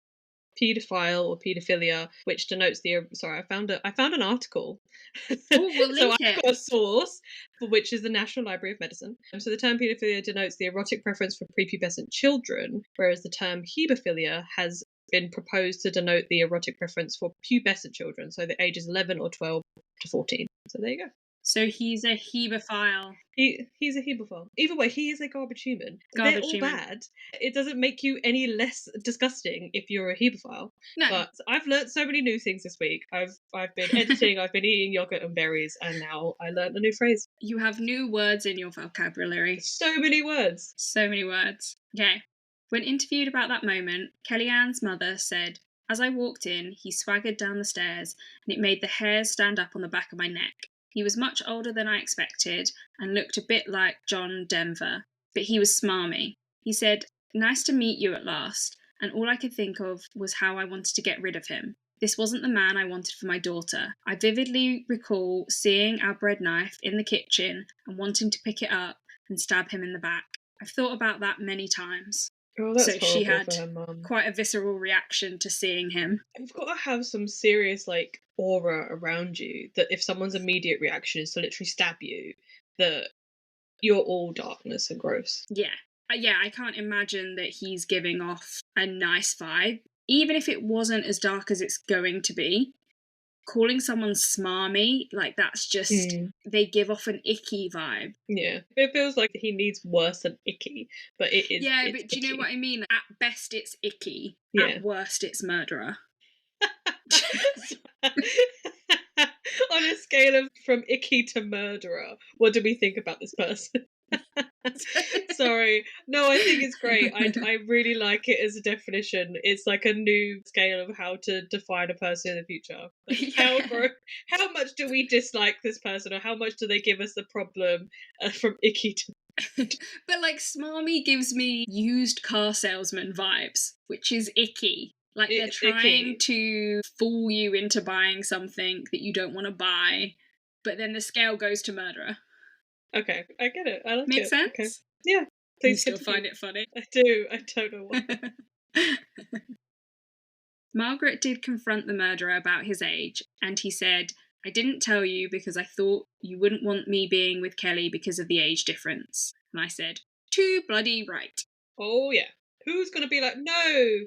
paedophile or paedophilia, which denotes the. Sorry, I found an article. Oh, we'll link so I've got a source, which is the National Library of Medicine. So the term paedophilia denotes the erotic preference for prepubescent children, whereas the term hebophilia has been proposed to denote the erotic preference for pubescent children, so the ages 11 or 12 to 14. So there you go. So he's a Hebophilia. He's a hemophile. Either way, he is a garbage human. They're Garbage all human. bad. It doesn't make you any less disgusting if you're a hemophile. No. But I've learnt so many new things this week. I've been editing, I've been eating yogurt and berries, and now I learnt a new phrase. You have new words in your vocabulary. So many words. So many words. Okay. When interviewed about that moment, Kellyanne's mother said, "As I walked in, he swaggered down the stairs, and it made the hairs stand up on the back of my neck. He was much older than I expected and looked a bit like John Denver, but he was smarmy. He said, 'Nice to meet you at last,' and all I could think of was how I wanted to get rid of him. This wasn't the man I wanted for my daughter. I vividly recall seeing our bread knife in the kitchen and wanting to pick it up and stab him in the back. I've thought about that many times." Oh, that's So she horrible had for her mum. quite a visceral reaction to seeing him. You've got to have some serious like aura around you that if someone's immediate reaction is to literally stab you, that you're all darkness and gross. Yeah. Yeah, I can't imagine that he's giving off a nice vibe. Even if it wasn't as dark as it's going to be, calling someone smarmy, like that's just, they give off an icky vibe. Yeah. It feels like he needs worse than icky, but it is. Yeah, it's but do you know icky. what I mean? At best, it's icky. Yeah. At worst, it's murderer. On a scale of from icky to murderer, what do we think about this person? Sorry. No, I think it's great. I really like it as a definition. It's like a new scale of how to define a person in the future. Like how much do we dislike this person, or how much do they give us the problem from icky to... But like smarmy gives me used car salesman vibes, which is icky. Like they're trying to fool you into buying something that you don't want to buy, but then the scale goes to murderer. Okay, I get it. I like Make it. sense? Okay. Yeah. You still find it funny? I do. I don't know why. Margaret did confront the murderer about his age, and he said, "I didn't tell you because I thought you wouldn't want me being with Kelly because of the age difference." And I said, "Too bloody right." Oh, yeah. Who's going to be like, no?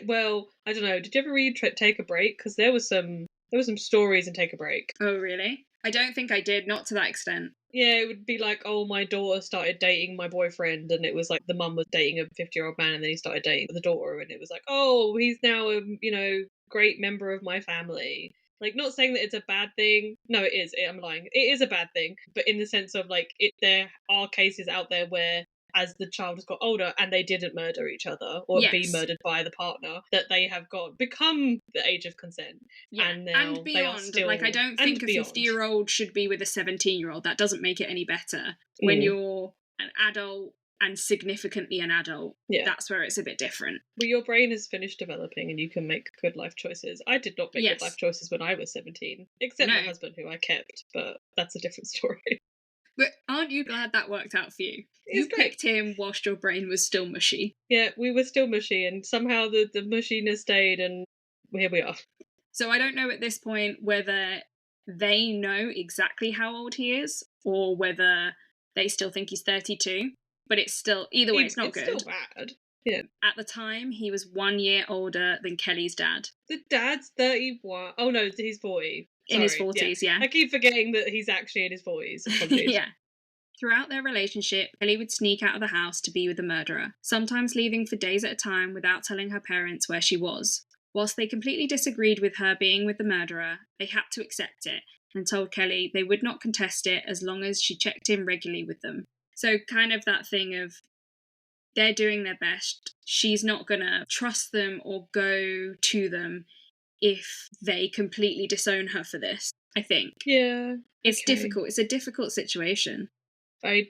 Well, I don't know. Did you ever read Take a Break? Because there was some stories in Take a Break. Oh, really? I don't think I did, not to that extent. Yeah, it would be like, oh, my daughter started dating my boyfriend, and it was like the mum was dating a 50-year-old man, and then he started dating the daughter, and it was like, oh, he's now a, great member of my family. Like, not saying that it's a bad thing. No, it is. I'm lying. It is a bad thing, but in the sense of like, there are cases out there where, as the child has got older and they didn't murder each other or be murdered by the partner, that they have become the age of consent. Yeah, and now and beyond. they are still, like, I don't think a 50-year-old should be with a 17-year-old. That doesn't make it any better. When you're an adult and significantly an adult, that's where it's a bit different. Well, your brain has finished developing and you can make good life choices. I did not make good life choices when I was 17, except my husband, who I kept, but that's a different story. But aren't you glad that worked out for you? You picked him whilst your brain was still mushy. Yeah, we were still mushy, and somehow the mushiness stayed, and here we are. So I don't know at this point whether they know exactly how old he is, or whether they still think he's 32. But it's still, either way, it's not good. It's still bad. Yeah. At the time, he was 1 year older than Kelly's dad. The dad's 31. Oh no, he's 40. Sorry. In his 40s, yeah. I keep forgetting that he's actually in his 40s. Yeah. Throughout their relationship, Kelly would sneak out of the house to be with the murderer, sometimes leaving for days at a time without telling her parents where she was. Whilst they completely disagreed with her being with the murderer, they had to accept it and told Kelly they would not contest it as long as she checked in regularly with them. So kind of that thing of they're doing their best. She's not going to trust them or go to them if they completely disown her for this, I think. Yeah. It's difficult. It's a difficult situation. I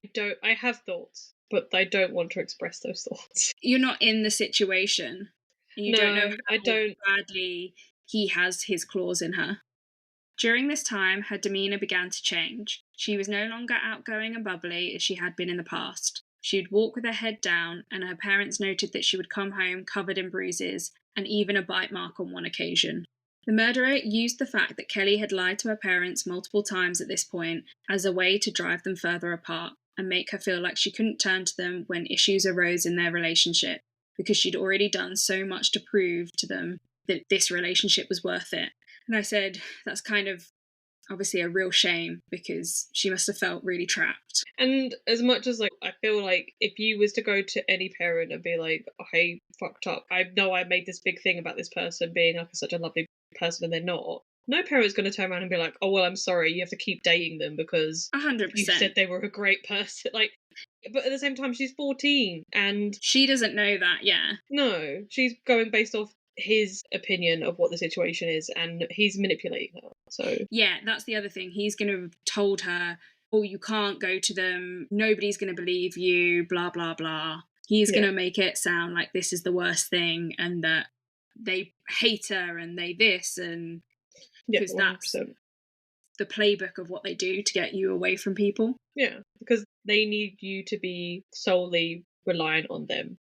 have thoughts, but I don't want to express those thoughts. You're not in the situation. You don't know how badly he has his claws in her. During this time, her demeanour began to change. She was no longer outgoing and bubbly as she had been in the past. She would walk with her head down, and her parents noted that she would come home covered in bruises and even a bite mark on one occasion. The murderer used the fact that Kelly had lied to her parents multiple times at this point as a way to drive them further apart and make her feel like she couldn't turn to them when issues arose in their relationship, because she'd already done so much to prove to them that this relationship was worth it. And I said, that's kind of obviously a real shame because she must have felt really trapped. And as much as, like, I feel like if you was to go to any parent and be like, oh, hey, fucked up, I know I made this big thing about this person being like such a lovely person and they're not, no parent's going to turn around and be like, oh, well, I'm sorry, you have to keep dating them because you 100%. said they were a great person. Like, but at the same time, she's 14 and She doesn't know that, yeah. no, she's going based off his opinion of what the situation is and he's manipulating her. So Yeah, that's the other thing. He's going to have told her, oh, you can't go to them, nobody's going to believe you, blah, blah, blah. He's yeah, going to make it sound like this is the worst thing and that they hate her and they this, and yeah, because that's 100%. the playbook of what they do to get you away from people. Yeah, because they need you to be solely reliant on them.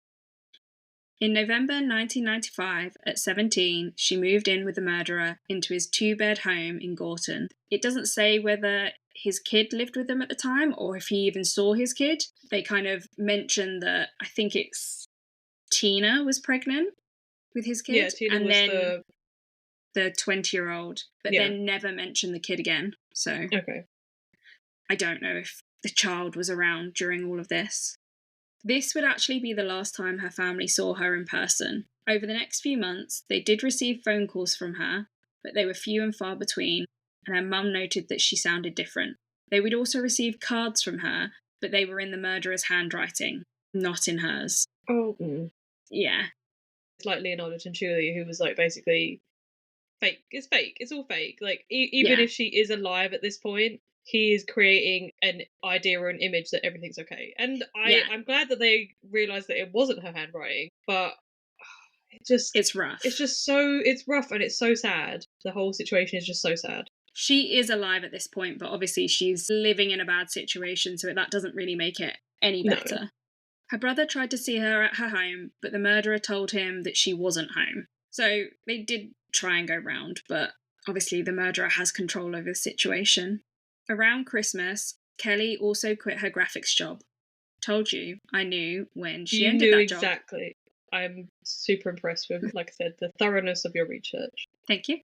In November 1995, at 17, she moved in with the murderer into his 2-bed home in Gorton. It doesn't say whether his kid lived with him at the time or if he even saw his kid. They kind of mention that I think it's Tina was pregnant with his Yeah, kid, Tina and was then the 20-year-old, but yeah, then never mentioned the kid again. So okay. I don't know if the child was around during all of this. This would actually be the last time her family saw her in person. Over the next few months, they did receive phone calls from her, but they were few and far between, and her mum noted that she sounded different. They would also receive cards from her, but they were in the murderer's handwriting, not in hers. Oh, Yeah, it's like Leonardo Cianciulli, who was like basically fake. It's fake. It's all fake. Like even yeah, if she is alive at this point, he is creating an idea or an image that everything's okay. And yeah. I'm glad that they realized that it wasn't her handwriting, but it just It's rough. it's rough and it's so sad. The whole situation is just so sad. She is alive at this point, but obviously she's living in a bad situation, so that doesn't really make it any No. better. Her brother tried to see her at her home, but the murderer told him that she wasn't home. So they did try and go round, but obviously the murderer has control over the situation. Around Christmas, Kelly also quit her graphics job. Told you, I knew when she You ended knew that job. exactly. I'm super impressed with, like I said, the thoroughness of your research. Thank you.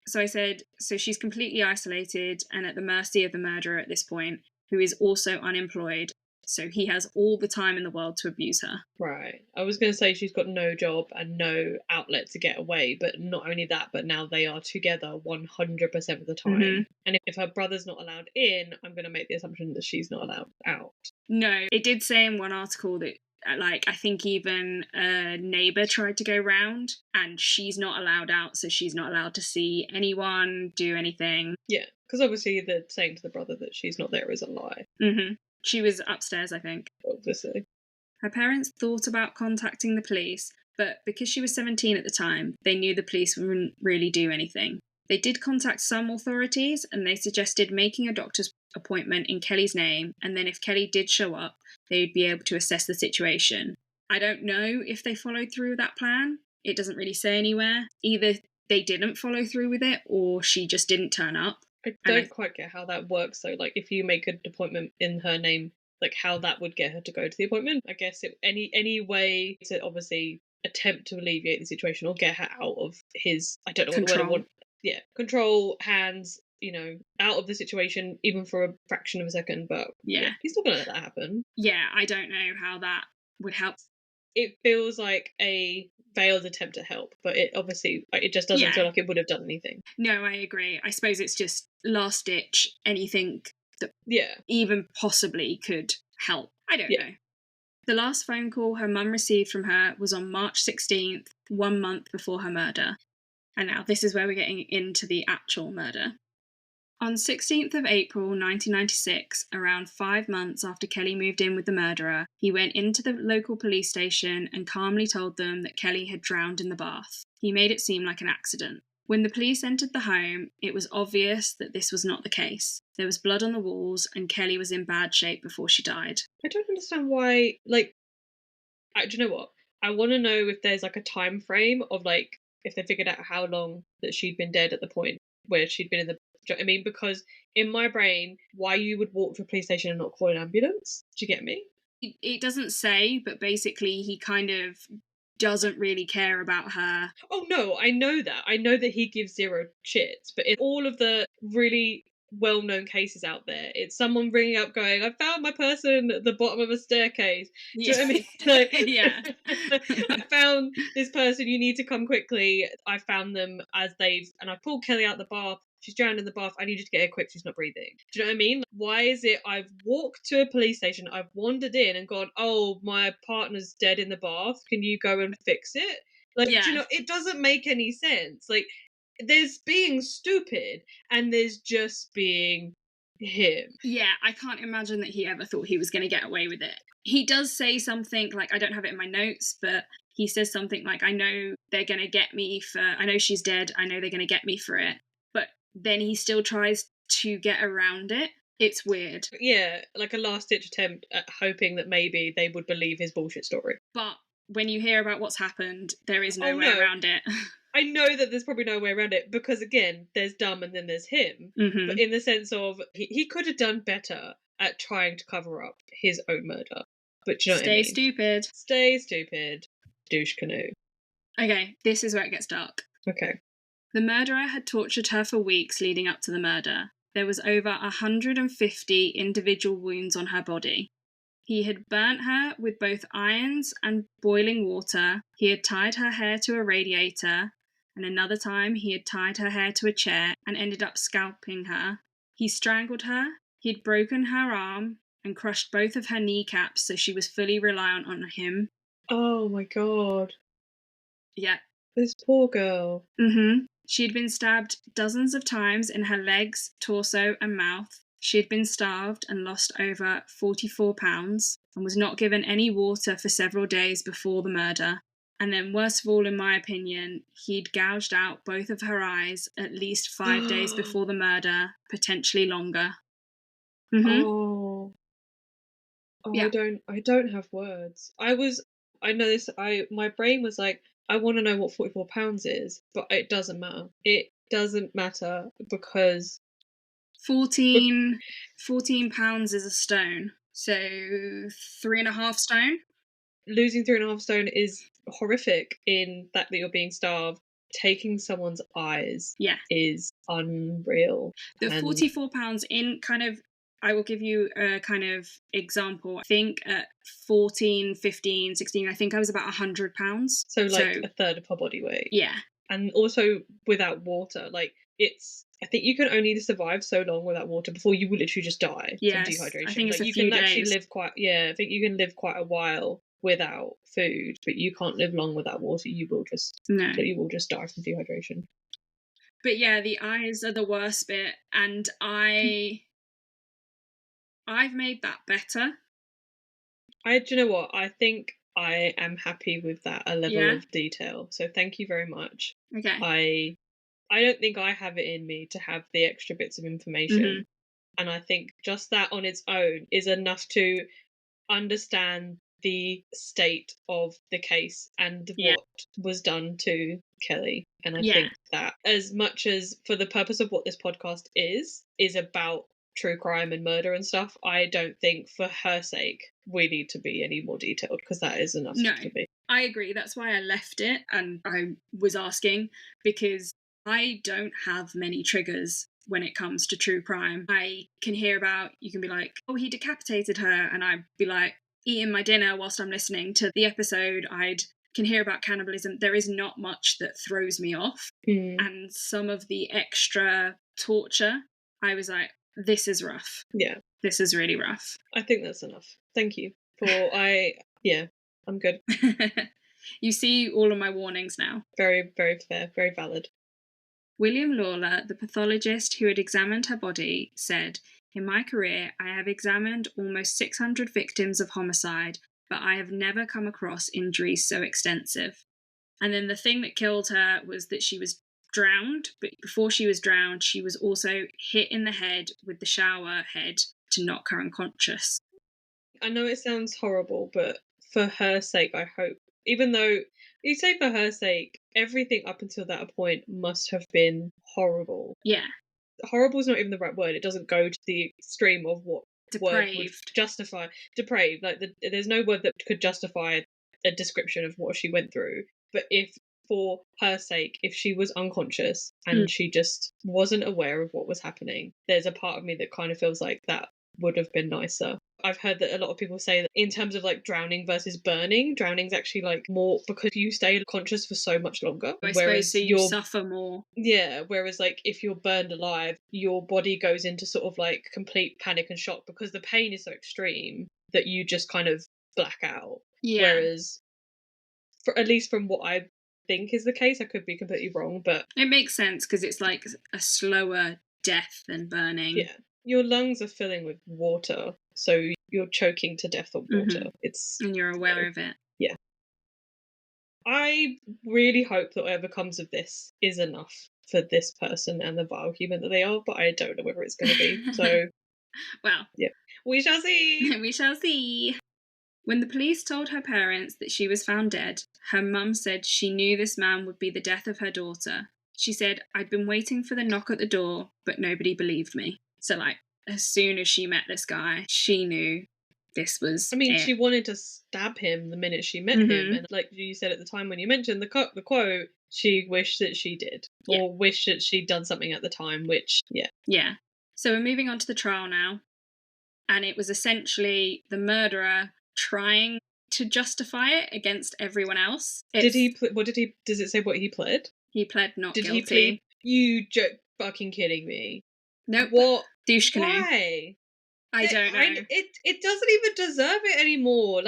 So I said, so she's completely isolated and at the mercy of the murderer at this point, who is also unemployed. So he has all the time in the world to abuse her. Right. I was going to say she's got no job and no outlet to get away, but not only that, but now they are together 100% of the time. Mm-hmm. And if her brother's not allowed in, I'm going to make the assumption that she's not allowed out. No, it did say in one article that, like, I think even a neighbour tried to go round and she's not allowed out, so she's not allowed to see anyone, do anything. Yeah, because obviously the saying to the brother that she's not there is a lie, Mm-hmm. She was upstairs, I think. obviously. Her parents thought about contacting the police, but because she was 17 at the time, they knew the police wouldn't really do anything. They did contact some authorities and they suggested making a doctor's appointment in Kelly's name, and then if Kelly did show up, they would be able to assess the situation. I don't know if they followed through with that plan. It doesn't really say anywhere. Either they didn't follow through with it or she just didn't turn up. I don't quite get how that works, though. Like, if you make an appointment in her name, like how that would get her to go to the appointment. I guess any way to obviously attempt to alleviate the situation or get her out of his, I don't know what the word I Control. want. Yeah, control, hands, out of the situation, even for a fraction of a second. But Yeah. he's not going to let that happen. Yeah, I don't know how that would help. It feels like a failed attempt to help, but it just doesn't Yeah. feel like it would have done anything. No, I agree. I suppose it's just last ditch, anything that Yeah. even possibly could help. I don't Yeah. know. The last phone call her mum received from her was on March 16th, 1 month before her murder. And now this is where we're getting into the actual murder. On 16th of April 1996, around 5 months after Kelly moved in with the murderer, he went into the local police station and calmly told them that Kelly had drowned in the bath. He made it seem like an accident. When the police entered the home, it was obvious that this was not the case. There was blood on the walls and Kelly was in bad shape before she died. I don't understand why, do you know what? I want to know if there's like a time frame of like if they figured out how long that she'd been dead at the point where she'd been in the. Do you know what I mean? Because in my brain, why you would walk to a police station and not call an ambulance? Do you get me? It doesn't say, but basically he kind of doesn't really care about her. Oh no, I know that. I know that he gives zero shits, but in all of the really well-known cases out there. It's someone ringing up going, I found my person at the bottom of a staircase. Do you know what I mean? Like, Yeah. I found this person, you need to come quickly. I found them and I pulled Kelly out the bath. She's drowned in the bath. I need you to get her quick. She's not breathing. Do you know what I mean? Why is it I've walked to a police station, I've wandered in and gone, oh, my partner's dead in the bath. Can you go and fix it? Like, Yeah. do you know, it doesn't make any sense. Like, there's being stupid and there's just being him. Yeah, I can't imagine that he ever thought he was going to get away with it. He does say something like, I don't have it in my notes, but he says something like, I know they're going to get me I know she's dead. I know they're going to get me for it. But then he still tries to get around it. It's weird. Yeah, like a last-ditch attempt at hoping that maybe they would believe his bullshit story. But when you hear about what's happened, there is no way around it. I know that there's probably no way around it because, again, there's dumb and then there's him. Mm-hmm. But in the sense of he could have done better at trying to cover up his own murder. But you know what I mean? Stay stupid. Stay stupid. Douche canoe. Okay, this is where it gets dark. Okay. The murderer had tortured her for weeks leading up to the murder. There was over 150 individual wounds on her body. He had burnt her with both irons and boiling water. He had tied her hair to a radiator, and another time he had tied her hair to a chair and ended up scalping her. He strangled her. He'd broken her arm and crushed both of her kneecaps so she was fully reliant on him. Oh my god. Yeah. This poor girl. Mm-hmm. She'd been stabbed dozens of times in her legs, torso, and mouth. She had been starved and lost over 44 pounds and was not given any water for several days before the murder. And then, worst of all, in my opinion, he'd gouged out both of her eyes at least 5 days before the murder, potentially longer. Mm-hmm. Oh, Yeah. I don't have words. I know this. My brain was like, I want to know what 44 pounds is, but it doesn't matter. It doesn't matter because 14 pounds is a stone, so 3.5 stone. Losing 3.5 stone is horrific in that you're being starved. Taking someone's eyes is unreal. The 44 pounds in kind of, I will give you a kind of example. I think at 14, 15, 16, I think I was about 100 pounds. So like a third of her body weight. Yeah. And also without water, like I think you can only survive so long without water before you will literally just die from dehydration. I think it's like a you few can actually days. live I think you can live quite a while without food, but you can't live long without water. You will just die from dehydration. But yeah, the eyes are the worst bit, and I've made that better. Do you know what? I think I am happy with that level of detail. So thank you very much. Okay. I don't think I have it in me to have the extra bits of information. Mm-hmm. And I think just that on its own is enough to understand the state of the case and what was done to Kelly. And I think that as much as for the purpose of what this podcast is about true crime and murder and stuff, I don't think for her sake we need to be any more detailed because that is enough to be. I agree. That's why I left it and I was asking because I don't have many triggers when it comes to true crime. I can hear about, you can be like, oh, he decapitated her, and I'd be like eating my dinner whilst I'm listening to the episode. Can hear about cannibalism. There is not much that throws me off. And some of the extra torture, I was like, this is rough. Yeah. This is really rough. I think that's enough. Thank you. I'm good. You see all of my warnings now. Very, very fair, very valid. William Lawler, the pathologist who had examined her body, said, in my career, I have examined almost 600 victims of homicide, but I have never come across injuries so extensive. And then the thing that killed her was that she was drowned, but before she was drowned, she was also hit in the head with the shower head to knock her unconscious. I know it sounds horrible, but for her sake, I hope, even though you say for her sake, everything up until that point must have been horrible. Yeah. Horrible is not even the right word. It doesn't go to the extreme of what depraved word would justify. Depraved. Like there's no word that could justify a description of what she went through. But if for her sake, if she was unconscious and she just wasn't aware of what was happening, there's a part of me that kind of feels like that would have been nicer. I've heard that a lot of people say that in terms of like drowning versus burning, drowning's actually like more because you stay conscious for so much longer. I suppose whereas so you suffer more. Yeah, whereas like if you're burned alive, your body goes into sort of like complete panic and shock because the pain is so extreme that you just kind of black out. Yeah. Whereas, at least from what I think is the case, I could be completely wrong, but it makes sense because it's like a slower death than burning. yeah, your lungs are filling with water, so you're choking to death on water. And you're aware of it. Yeah. I really hope that whatever comes of this is enough for this person and the vile human that they are, but I don't know whether it's going to be. So, well, yeah, we shall see. We shall see. When the police told her parents that she was found dead, her mum said she knew this man would be the death of her daughter. She said, I'd been waiting for the knock at the door, but nobody believed me. So, like, as soon as she met this guy, she knew this was it. She wanted to stab him the minute she met him. And like you said at the time when you mentioned the quote, she wished that she did. Yeah. Or wished that she'd done something at the time, which, yeah. Yeah. So we're moving on to the trial now. And it was essentially the murderer trying to justify it against everyone else. Does it say what he pled? He pled not guilty. Did he plead? You fucking kidding me? Nope. What? Douche canoe. Why? I don't know. It doesn't even deserve it anymore.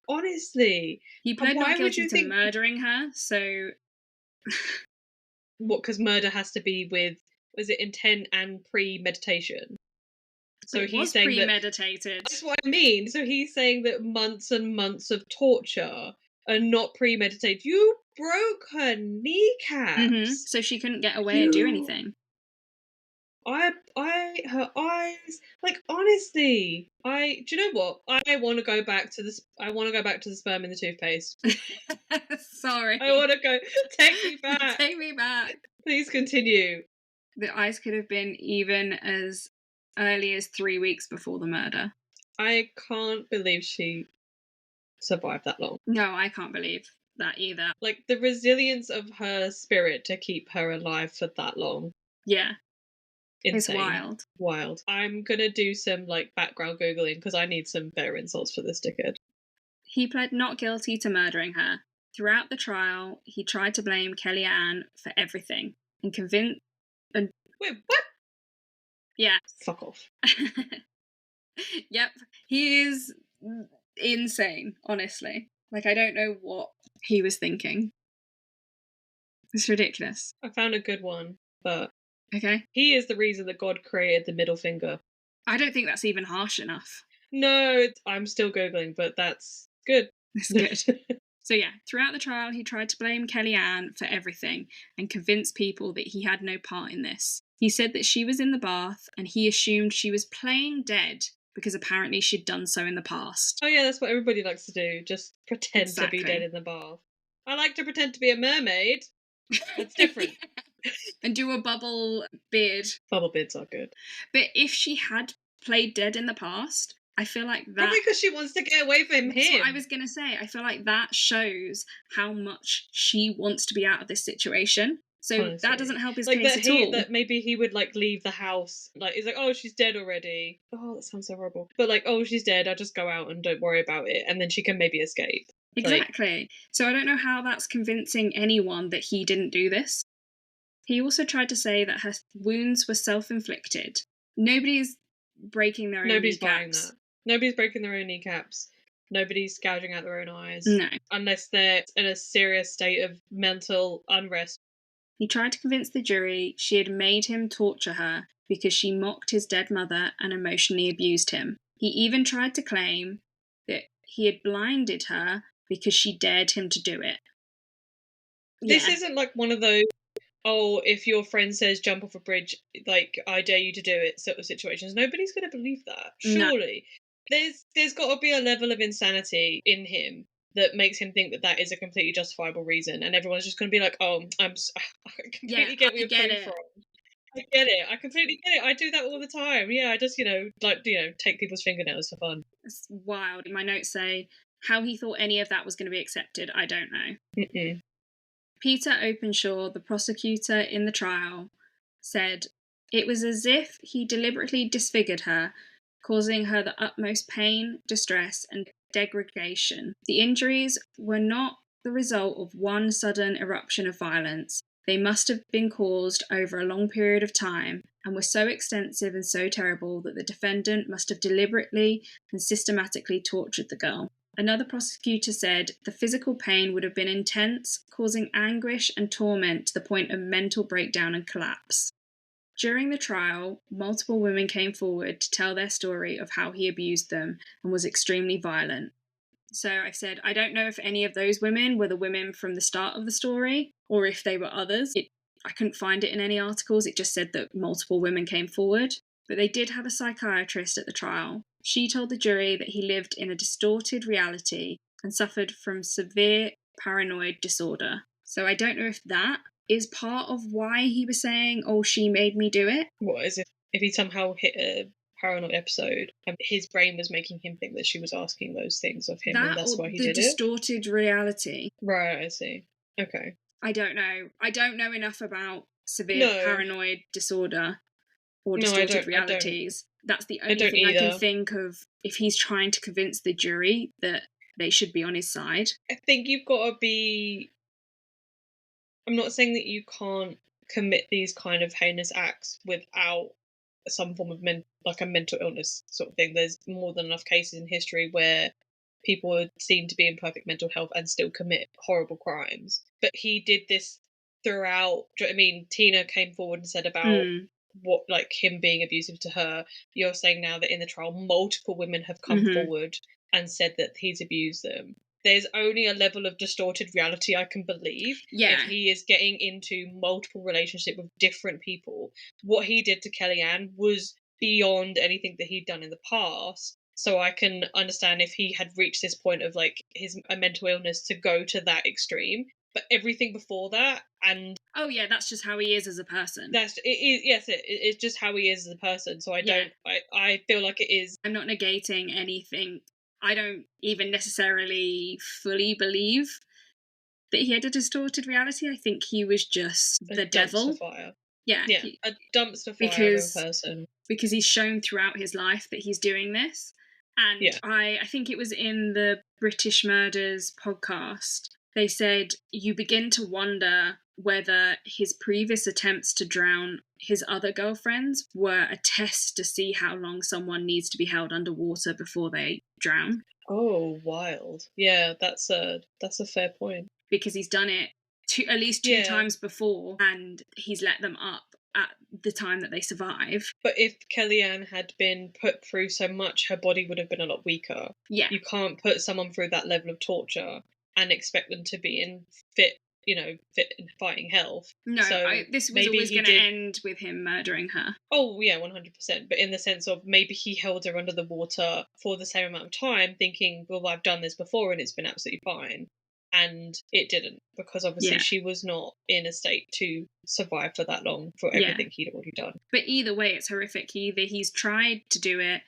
Honestly. He pled not guilty to murdering her, so... What, because murder has to be with, was it intent and premeditation? So it was premeditated. That's what I mean. So he's saying that months and months of torture are not premeditated. You broke her kneecaps. So she couldn't get away and do anything. Her eyes, like, honestly, do you know what? I want to go back to the sperm in the toothpaste. Sorry. I want to go, take me back. Take me back. Please continue. The eyes could have been even as early as 3 weeks before the murder. I can't believe she survived that long. No, I can't believe that either. Like, the resilience of her spirit to keep her alive for that long. Yeah. Insane. It's wild. I'm gonna do some like background Googling because I need some better insults for this dickhead. He pled not guilty to murdering her. Throughout the trial, he tried to blame Kellyanne for everything and convinced... Wait, what? Yeah. Fuck off. Yep. He is insane, honestly. Like, I don't know what he was thinking. It's ridiculous. I found a good one, but... Okay. He is the reason that God created the middle finger. I don't think that's even harsh enough. No, I'm still Googling, but that's good. It's good. So yeah, throughout the trial, he tried to blame Kellyanne for everything and convince people that he had no part in this. He said that she was in the bath and he assumed she was playing dead because apparently she'd done so in the past. Oh yeah, that's what everybody likes to do. Just pretend to be dead in the bath. I like to pretend to be a mermaid. That's different. And do a bubble beard. Bubble beards are good. But if she had played dead in the past, I feel like that... Probably because she wants to get away from him. That's what I was going to say. I feel like that shows how much she wants to be out of this situation. So honestly, that doesn't help his case at all. That maybe he would like leave the house. Like, he's like, oh, she's dead already. Oh, that sounds so horrible. But like, oh, she's dead. I'll just go out and don't worry about it. And then she can maybe escape. Exactly. Like, so I don't know how that's convincing anyone that he didn't do this. He also tried to say that her wounds were self-inflicted. Nobody's breaking their own kneecaps. Buying that. Nobody's breaking their own kneecaps. Nobody's gouging out their own eyes. No. Unless they're in a serious state of mental unrest. He tried to convince the jury she had made him torture her because she mocked his dead mother and emotionally abused him. He even tried to claim that he had blinded her because she dared him to do it. This isn't like one of those, oh, if your friend says jump off a bridge, like, I dare you to do it sort of situations. Nobody's going to believe that, surely. No. There's got to be a level of insanity in him that makes him think that is a completely justifiable reason, and everyone's just going to be like, oh, I completely get where you're coming from. I get it. I completely get it. I do that all the time. Yeah, I just, take people's fingernails for fun. It's wild. My notes say, How he thought any of that was going to be accepted, I don't know. Mm-mm. Peter Openshaw, the prosecutor in the trial, said, "It was as if he deliberately disfigured her, causing her the utmost pain, distress, and degradation. The injuries were not the result of one sudden eruption of violence. They must have been caused over a long period of time and were so extensive and so terrible that the defendant must have deliberately and systematically tortured the girl." Another prosecutor said the physical pain would have been intense, causing anguish and torment to the point of mental breakdown and collapse. During the trial, multiple women came forward to tell their story of how he abused them and was extremely violent. So I said, I don't know if any of those women were the women from the start of the story or if they were others. I couldn't find it in any articles. It just said that multiple women came forward. But they did have a psychiatrist at the trial. She told the jury that he lived in a distorted reality and suffered from severe paranoid disorder. So I don't know if that is part of why he was saying, oh, she made me do it. What, as if he somehow hit a paranoid episode and his brain was making him think that she was asking those things of him, and that's why he did it? The distorted reality. Right, I see. Okay. I don't know. I don't know enough about severe paranoid disorder or distorted realities. That's the only thing I can think of if he's trying to convince the jury that they should be on his side. I think you've got to be... I'm not saying that you can't commit these kind of heinous acts without some form of a mental illness sort of thing. There's more than enough cases in history where people are seen to be in perfect mental health and still commit horrible crimes. But he did this throughout. Do you know what I mean? Tina came forward and said about what, like, him being abusive to her. You're saying now that in the trial, multiple women have come forward and said that he's abused them. There's only a level of distorted reality I can believe if he is getting into multiple relationships with different people. What he did to Kellyanne was beyond anything that he'd done in the past. So I can understand if he had reached this point of, like, a mental illness to go to that extreme. But everything before that, and... Oh yeah, that's just how he is as a person. It's just how he is as a person. So I feel like it is... I'm not negating anything. I don't even necessarily fully believe that he had a distorted reality. I think he was just the devil. Fire. Yeah, a dumpster fire of a person. Because he's shown throughout his life that he's doing this. And I think it was in the British Murders podcast, they said you begin to wonder whether his previous attempts to drown his other girlfriends were a test to see how long someone needs to be held underwater before they drown. Oh, wild. Yeah, that's a fair point. Because he's done it at least two times before, and he's let them up at the time that they survive. But if Kellyanne had been put through so much, her body would have been a lot weaker. Yeah. You can't put someone through that level of torture and expect them to be in fit and fighting health. No, so this was always going to end with him murdering her. Oh, yeah, 100%. But in the sense of maybe he held her under the water for the same amount of time, thinking, well, I've done this before and it's been absolutely fine. And it didn't, because obviously she was not in a state to survive for that long for everything he'd already done. But either way, it's horrific. Either he's tried to do it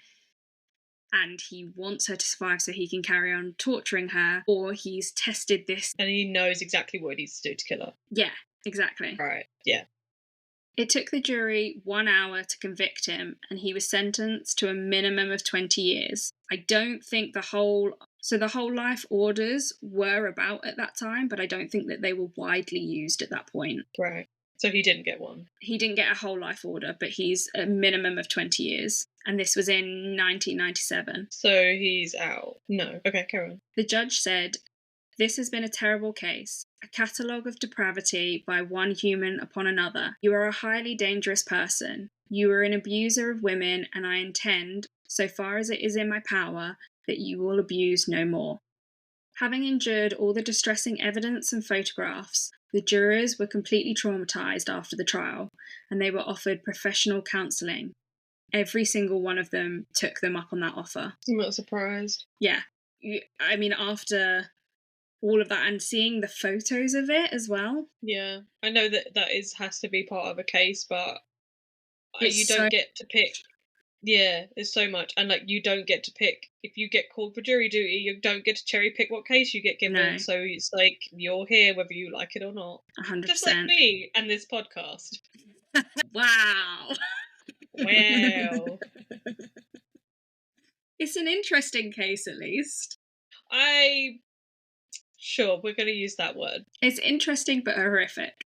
and he wants her to survive so he can carry on torturing her, or he's tested this. And he knows exactly what he needs to do to kill her. Yeah, exactly. Right, yeah. It took the jury 1 hour to convict him, and he was sentenced to a minimum of 20 years. I don't think the whole life orders were about at that time, but I don't think that they were widely used at that point. Right. So he didn't get one. He didn't get a whole life order, but he's a minimum of 20 years. And this was in 1997. So he's out. No. Okay, carry on. The judge said, "This has been a terrible case, a catalogue of depravity by one human upon another. You are a highly dangerous person. You are an abuser of women, and I intend, so far as it is in my power, that you will abuse no more." Having endured all the distressing evidence and photographs, the jurors were completely traumatised after the trial, and they were offered professional counselling. Every single one of them took them up on that offer. I'm not surprised. Yeah. I mean, after all of that and seeing the photos of it as well. Yeah. I know that has to be part of a case, but you don't get to pick Yeah, there's so much. And like you don't get to pick if you get called for jury duty, you don't get to cherry pick what case you get given. No, So it's like you're here whether you like it or not. Just like 100%. me and this podcast. Wow. Wow. It's an interesting case, at least. Sure, we're gonna use that word. It's interesting but horrific.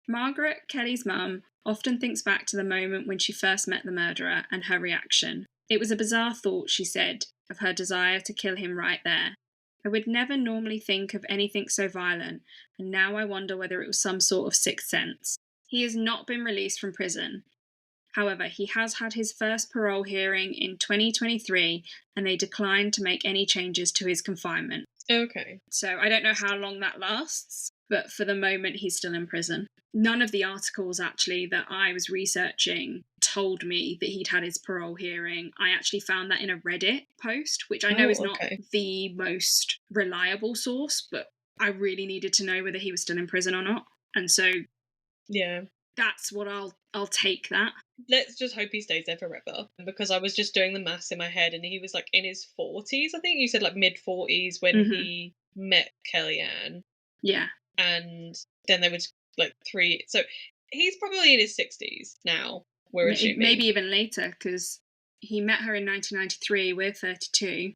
Margaret, Kelly's mum, often thinks back to the moment when she first met the murderer and her reaction. It was a bizarre thought, she said, of her desire to kill him right there. I would never normally think of anything so violent, and now I wonder whether it was some sort of sixth sense. He has not been released from prison. However, he has had his first parole hearing in 2023, and they declined to make any changes to his confinement. Okay. So I don't know how long that lasts, but for the moment, he's still in prison. None of the articles actually that I was researching told me that he'd had his parole hearing. I actually found that in a Reddit post, which I know is not the most reliable source, but I really needed to know whether he was still in prison or not. And so yeah, that's what I'll take that. Let's just hope he stays there forever. Because I was just doing the maths in my head and he was like in his 40s. I think you said like mid 40s when he met Kellyanne. Yeah. And then there was like 3. So he's probably in his 60s now, we're assuming. Maybe even later, because he met her in 1993. We're 32.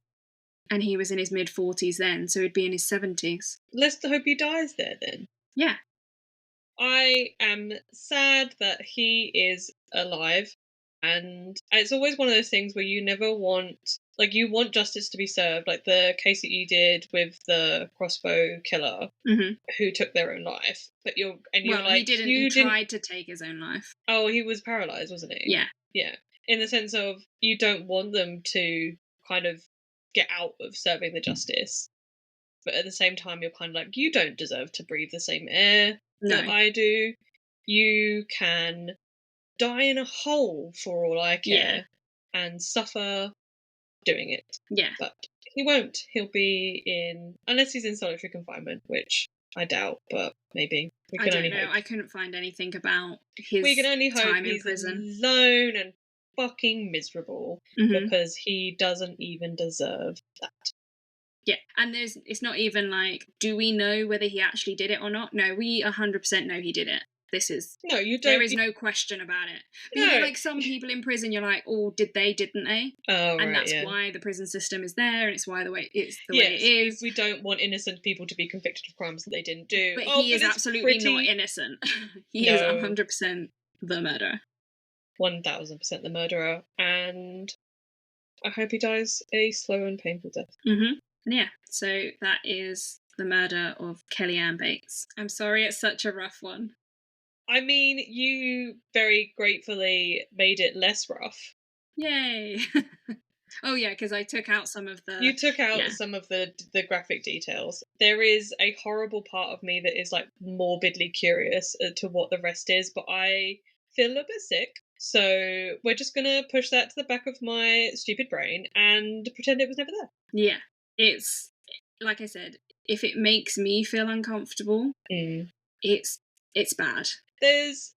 And he was in his mid 40s then, so he'd be in his 70s. Let's hope he dies there then. Yeah. I am sad that he is alive. And it's always one of those things where you never want, like, you want justice to be served, like the case that you did with the crossbow killer who took their own life. But you're like, he tried to take his own life. Oh, he was paralyzed, wasn't he? Yeah. Yeah. In the sense of you don't want them to kind of get out of serving the justice. But at the same time, you're kind of like, you don't deserve to breathe the same air that I do. You can die in a hole for all I care and suffer doing it. Yeah. But he won't. He'll be in, unless he's in solitary confinement, which I doubt, but maybe. I don't know. I couldn't find anything about his we can only hope time in he's prison. Alone and fucking miserable because he doesn't even deserve that. Yeah, and it's not even like, do we know whether he actually did it or not? No, we 100% know he did it. No, you don't. There is no question about it. But you know, like some people in prison, you're like, oh, didn't they? Oh, and that's why the prison system is there, and it's why way it is. We don't want innocent people to be convicted of crimes that they didn't do. But he is absolutely not innocent. He is 100% the murderer. 1000% the murderer, and I hope he dies a slow and painful death. Yeah, so that is the murder of Kellyanne Bates. I'm sorry it's such a rough one. I mean, you very gratefully made it less rough. Yay! Oh yeah, because I took out some of the... You took out some of the graphic details. There is a horrible part of me that is like morbidly curious to what the rest is, but I feel a little bit sick. So we're just going to push that to the back of my stupid brain and pretend it was never there. Yeah, it's, like I said, if it makes me feel uncomfortable, it's bad. There's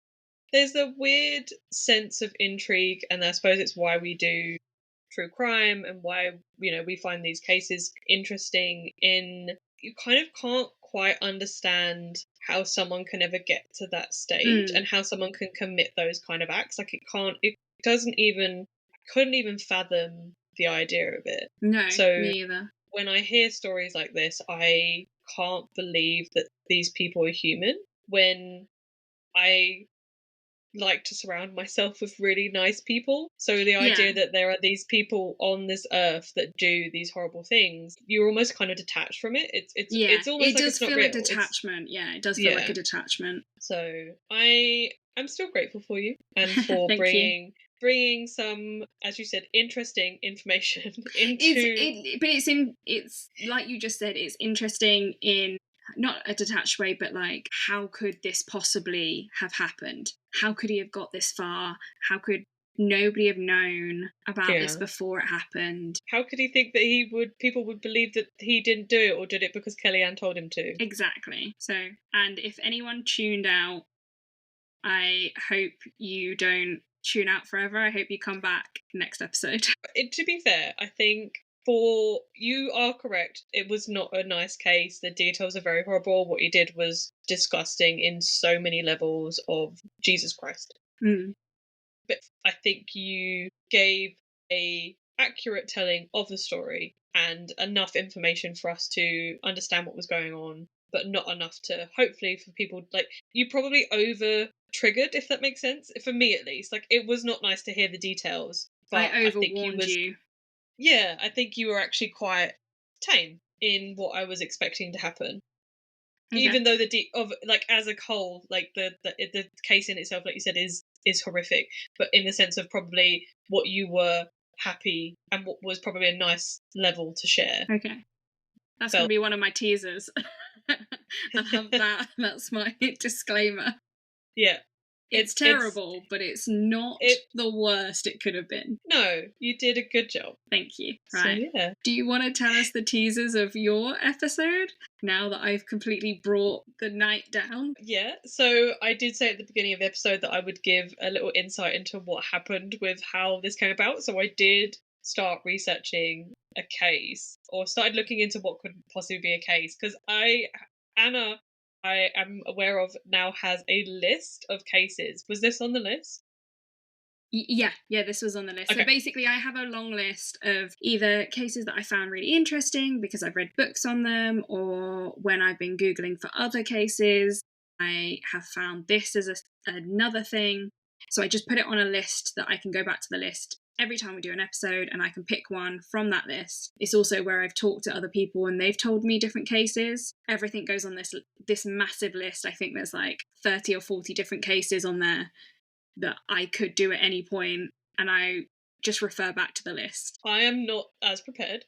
a weird sense of intrigue, and I suppose it's why we do true crime and why, we find these cases interesting in you kind of can't quite understand how someone can ever get to that stage and how someone can commit those kind of acts. Like couldn't even fathom the idea of it. No, so me either. When I hear stories like this, I can't believe that these people are human. When I like to surround myself with really nice people. So the idea that there are these people on this earth that do these horrible things, you're almost kind of detached from it. It's almost like it's not real. It does feel a detachment. It does feel like a detachment. So I'm still grateful for you and for bringing some, as you said, interesting information into. But it's like you just said, it's interesting in not a detached way, but like, how could this possibly have happened? How could he have got this far? How could nobody have known about this before it happened? How could he think that people would believe that he didn't do it, or did it because Kellyanne told him to? Exactly. So, and if anyone tuned out I hope you don't tune out forever. I hope you come back next episode. To be fair, I think for you are correct. It was not a nice case. The details are very horrible. What you did was disgusting in so many levels of Jesus Christ. Mm. But I think you gave a accurate telling of the story and enough information for us to understand what was going on, but not enough to hopefully for people like you probably over triggered, if that makes sense. For me at least. Like it was not nice to hear the details. But I I think overwarned you. yeah, I think you were actually quite tame in what I was expecting to happen. Okay. Even though of like as a whole, like the case in itself, like you said, is horrific, but in the sense of probably what you were happy and what was probably a nice level to share. Okay. That's going to be one of my teasers. I'll have that. That's my disclaimer. Yeah. It's terrible, but it's not the worst it could have been. No, you did a good job. Thank you. Right. So, yeah. Do you want to tell us the teasers of your episode now that I've completely brought the night down? Yeah. So I did say at the beginning of the episode that I would give a little insight into what happened with how this came about. So I did start researching a case or started looking into what could possibly be a case because Anna, I am aware of now has a list of cases. Was this on the list? Yeah, this was on the list. Okay. So basically, I have a long list of either cases that I found really interesting because I've read books on them, or when I've been Googling for other cases, I have found this as another thing. So I just put it on a list that I can go back to the list every time we do an episode and I can pick one from that list. It's also where I've talked to other people and they've told me different cases. Everything goes on this massive list. I think there's like 30 or 40 different cases on there that I could do at any point, and I just refer back to the list. I am not as prepared.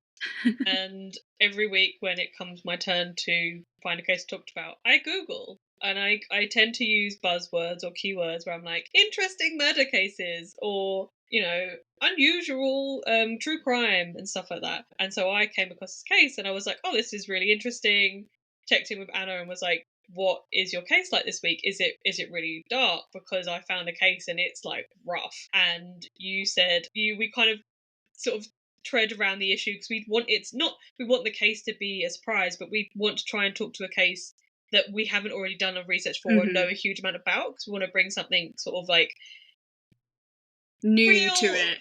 And every week when it comes my turn to find a case talked about, I Google. And I tend to use buzzwords or keywords where I'm like, interesting murder cases or, unusual true crime and stuff like that. And so I came across this case and I was like, oh, this is really interesting. Checked in with Anna and was like, what is your case like this week? Is it really dark? Because I found a case and it's like rough. And you said we kind of sort of tread around the issue because we want the case to be a surprise, but we want to try and talk to a case that we haven't already done a research for or know a huge amount about, because we want to bring something sort of like new to it.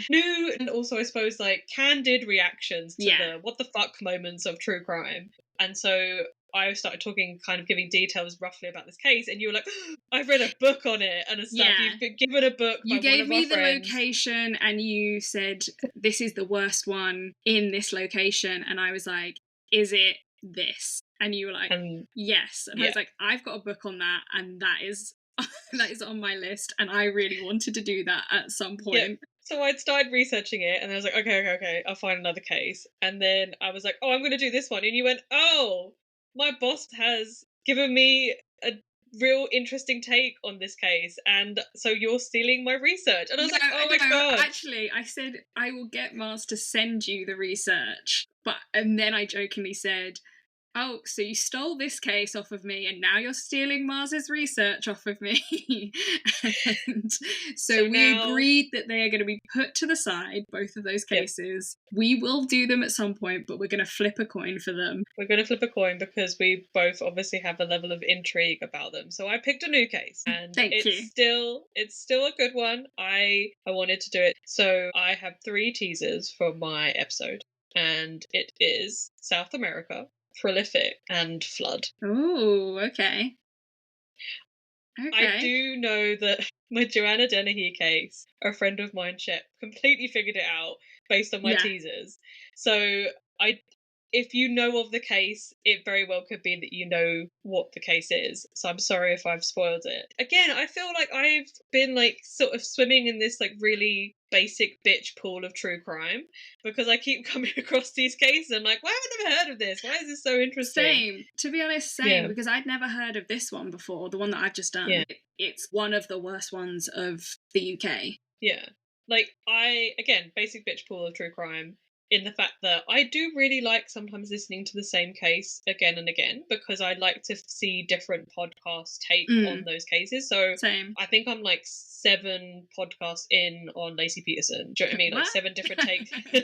New, and also I suppose like candid reactions to the what the fuck moments of true crime. And so I started talking, kind of giving details roughly about this case, and you were like, oh, I've read a book on it and stuff. Yeah. You've been given a book by You gave one of me the friends. location and you said, this is the worst one in this location. And I was like, is it this? And you were like, yes. And I was like, I've got a book on that, and that is on my list, and I really wanted to do that at some point. Yeah. So I'd started researching it, and I was like, okay, I'll find another case. And then I was like, oh, I'm going to do this one. And you went, oh, my boss has given me a real interesting take on this case, and so you're stealing my research. And I was like, oh my god. Actually, I said I will get Mars to send you the research, and then I jokingly said, oh, so you stole this case off of me and now you're stealing Mars's research off of me. And so we agreed that they are going to be put to the side, both of those cases. Yep. We will do them at some point, but we're going to flip a coin for them. We're going to flip a coin because we both obviously have a level of intrigue about them. So I picked a new case, and it's still a good one. I wanted to do it. So I have 3 teasers for my episode, and it is South America, Prolific, and Flood. Oh, okay. I do know that my Joanna Dennehy case, a friend of mine, Shep, completely figured it out based on my teasers. So if you know of the case, it very well could be that you know what the case is. So I'm sorry if I've spoiled it. Again, I feel like I've been like sort of swimming in this like really basic bitch pool of true crime because I keep coming across these cases. I'm like, why have I never heard of this? Why is this so interesting? Same. To be honest, because I'd never heard of this one before, the one that I've just done. Yeah. It's one of the worst ones of the UK. Yeah. Like, basic bitch pool of true crime. in the fact that I do really like sometimes listening to the same case again and again, because I like to see different podcasts take on those cases. So Same. I think I'm like 7 podcasts in on Lacey Peterson. Do you know what I mean? Like What? 7 different takes. Well,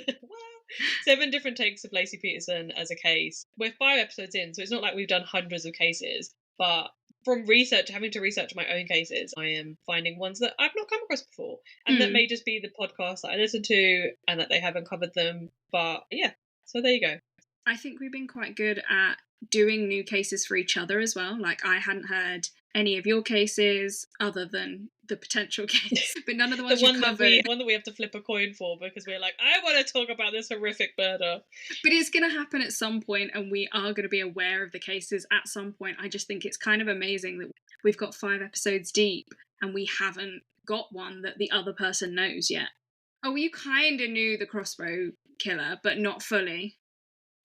7 different takes of Lacey Peterson as a case. We're 5 episodes in, so it's not like we've done hundreds of cases. But from research, having to research my own cases, I am finding ones that I've not come across before. And that may just be the podcast that I listen to and that they haven't covered them. But yeah, so there you go. I think we've been quite good at doing new cases for each other as well. Like, I hadn't heard any of your cases other than the potential case, but none of the ones you covered. One that we have to flip a coin for, because we're like, I want to talk about this horrific murder. But it's going to happen at some point, and we are going to be aware of the cases at some point. I just think it's kind of amazing that we've got 5 episodes deep and we haven't got one that the other person knows yet. Oh, you kind of knew the crossbow killer, but not fully.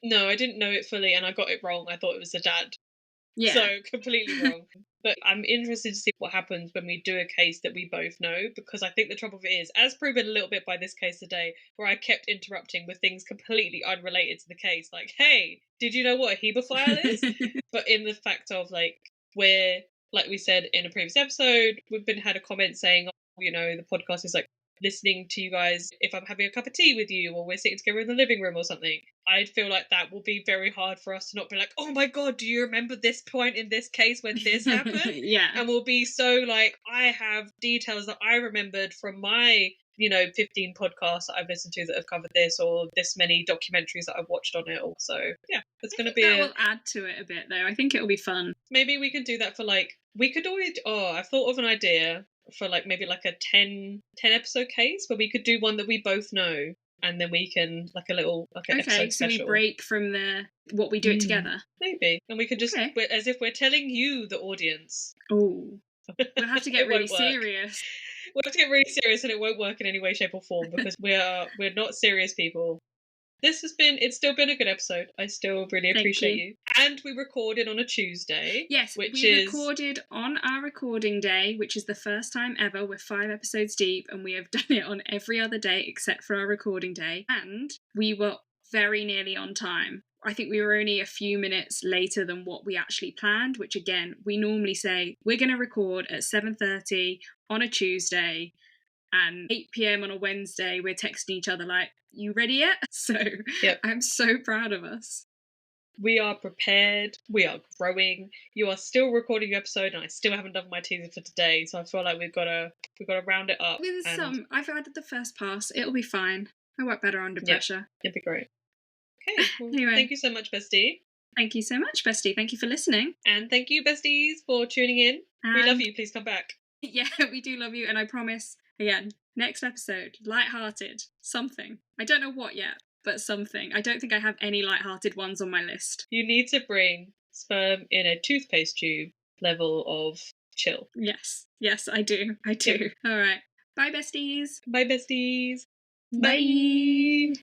No, I didn't know it fully, and I got it wrong. I thought it was the dad. Yeah. So completely wrong. But I'm interested to see what happens when we do a case that we both know, because I think the trouble with it is, as proven a little bit by this case today, where I kept interrupting with things completely unrelated to the case, like, hey, did you know what a Hebophilia is? But in the fact of, like, where, like we said in a previous episode, we've had a comment saying, oh, you know, the podcast is like listening to you guys if I'm having a cup of tea with you, or we're sitting together in the living room or something. I'd feel like that will be very hard for us to not be like, oh my god, do you remember this point in this case when this happened? Yeah. And we'll be so like, I have details that I remembered from my 15 podcasts that I've listened to that have covered this, or this many documentaries that I've watched on it also. Yeah, it's going to be that will add to it a bit, though. I think it'll be fun. Maybe we can do that for like, we could always, I've thought of an idea for like maybe like a 10 episode case where we could do one that we both know, and then we can like a little like an episode so special. We break from what we do it together. Maybe, and we could just as if we're telling you, the audience. Oh, we'll have to get really serious. We'll have to get really serious, and it won't work in any way, shape, or form, because we're not serious people. It's still been a good episode. I still really appreciate you. And we recorded on a Tuesday. Yes, we recorded on our recording day, which is the first time ever. We're 5 episodes deep, and we have done it on every other day except for our recording day. And we were very nearly on time. I think we were only a few minutes later than what we actually planned, which again, we normally say we're going to record at 7:30 on a Tuesday, and 8 p.m. on a Wednesday, we're texting each other like, you ready yet? So I'm so proud of us. We are prepared. We are growing. You are still recording your episode, and I still haven't done my teaser for today. So I feel like we've got to round it up. With I've added the first pass. It'll be fine. I work better under pressure. It'd be great. Okay. Well, anyway, thank you so much, bestie. Thank you so much, bestie. Thank you for listening. And thank you, besties, for tuning in. We love you. Please come back. Yeah, we do love you, and I promise. Again, next episode, light-hearted, something. I don't know what yet, but something. I don't think I have any light-hearted ones on my list. You need to bring sperm in a toothpaste tube level of chill. Yes, I do. All right. Bye, besties. Bye, besties. Bye.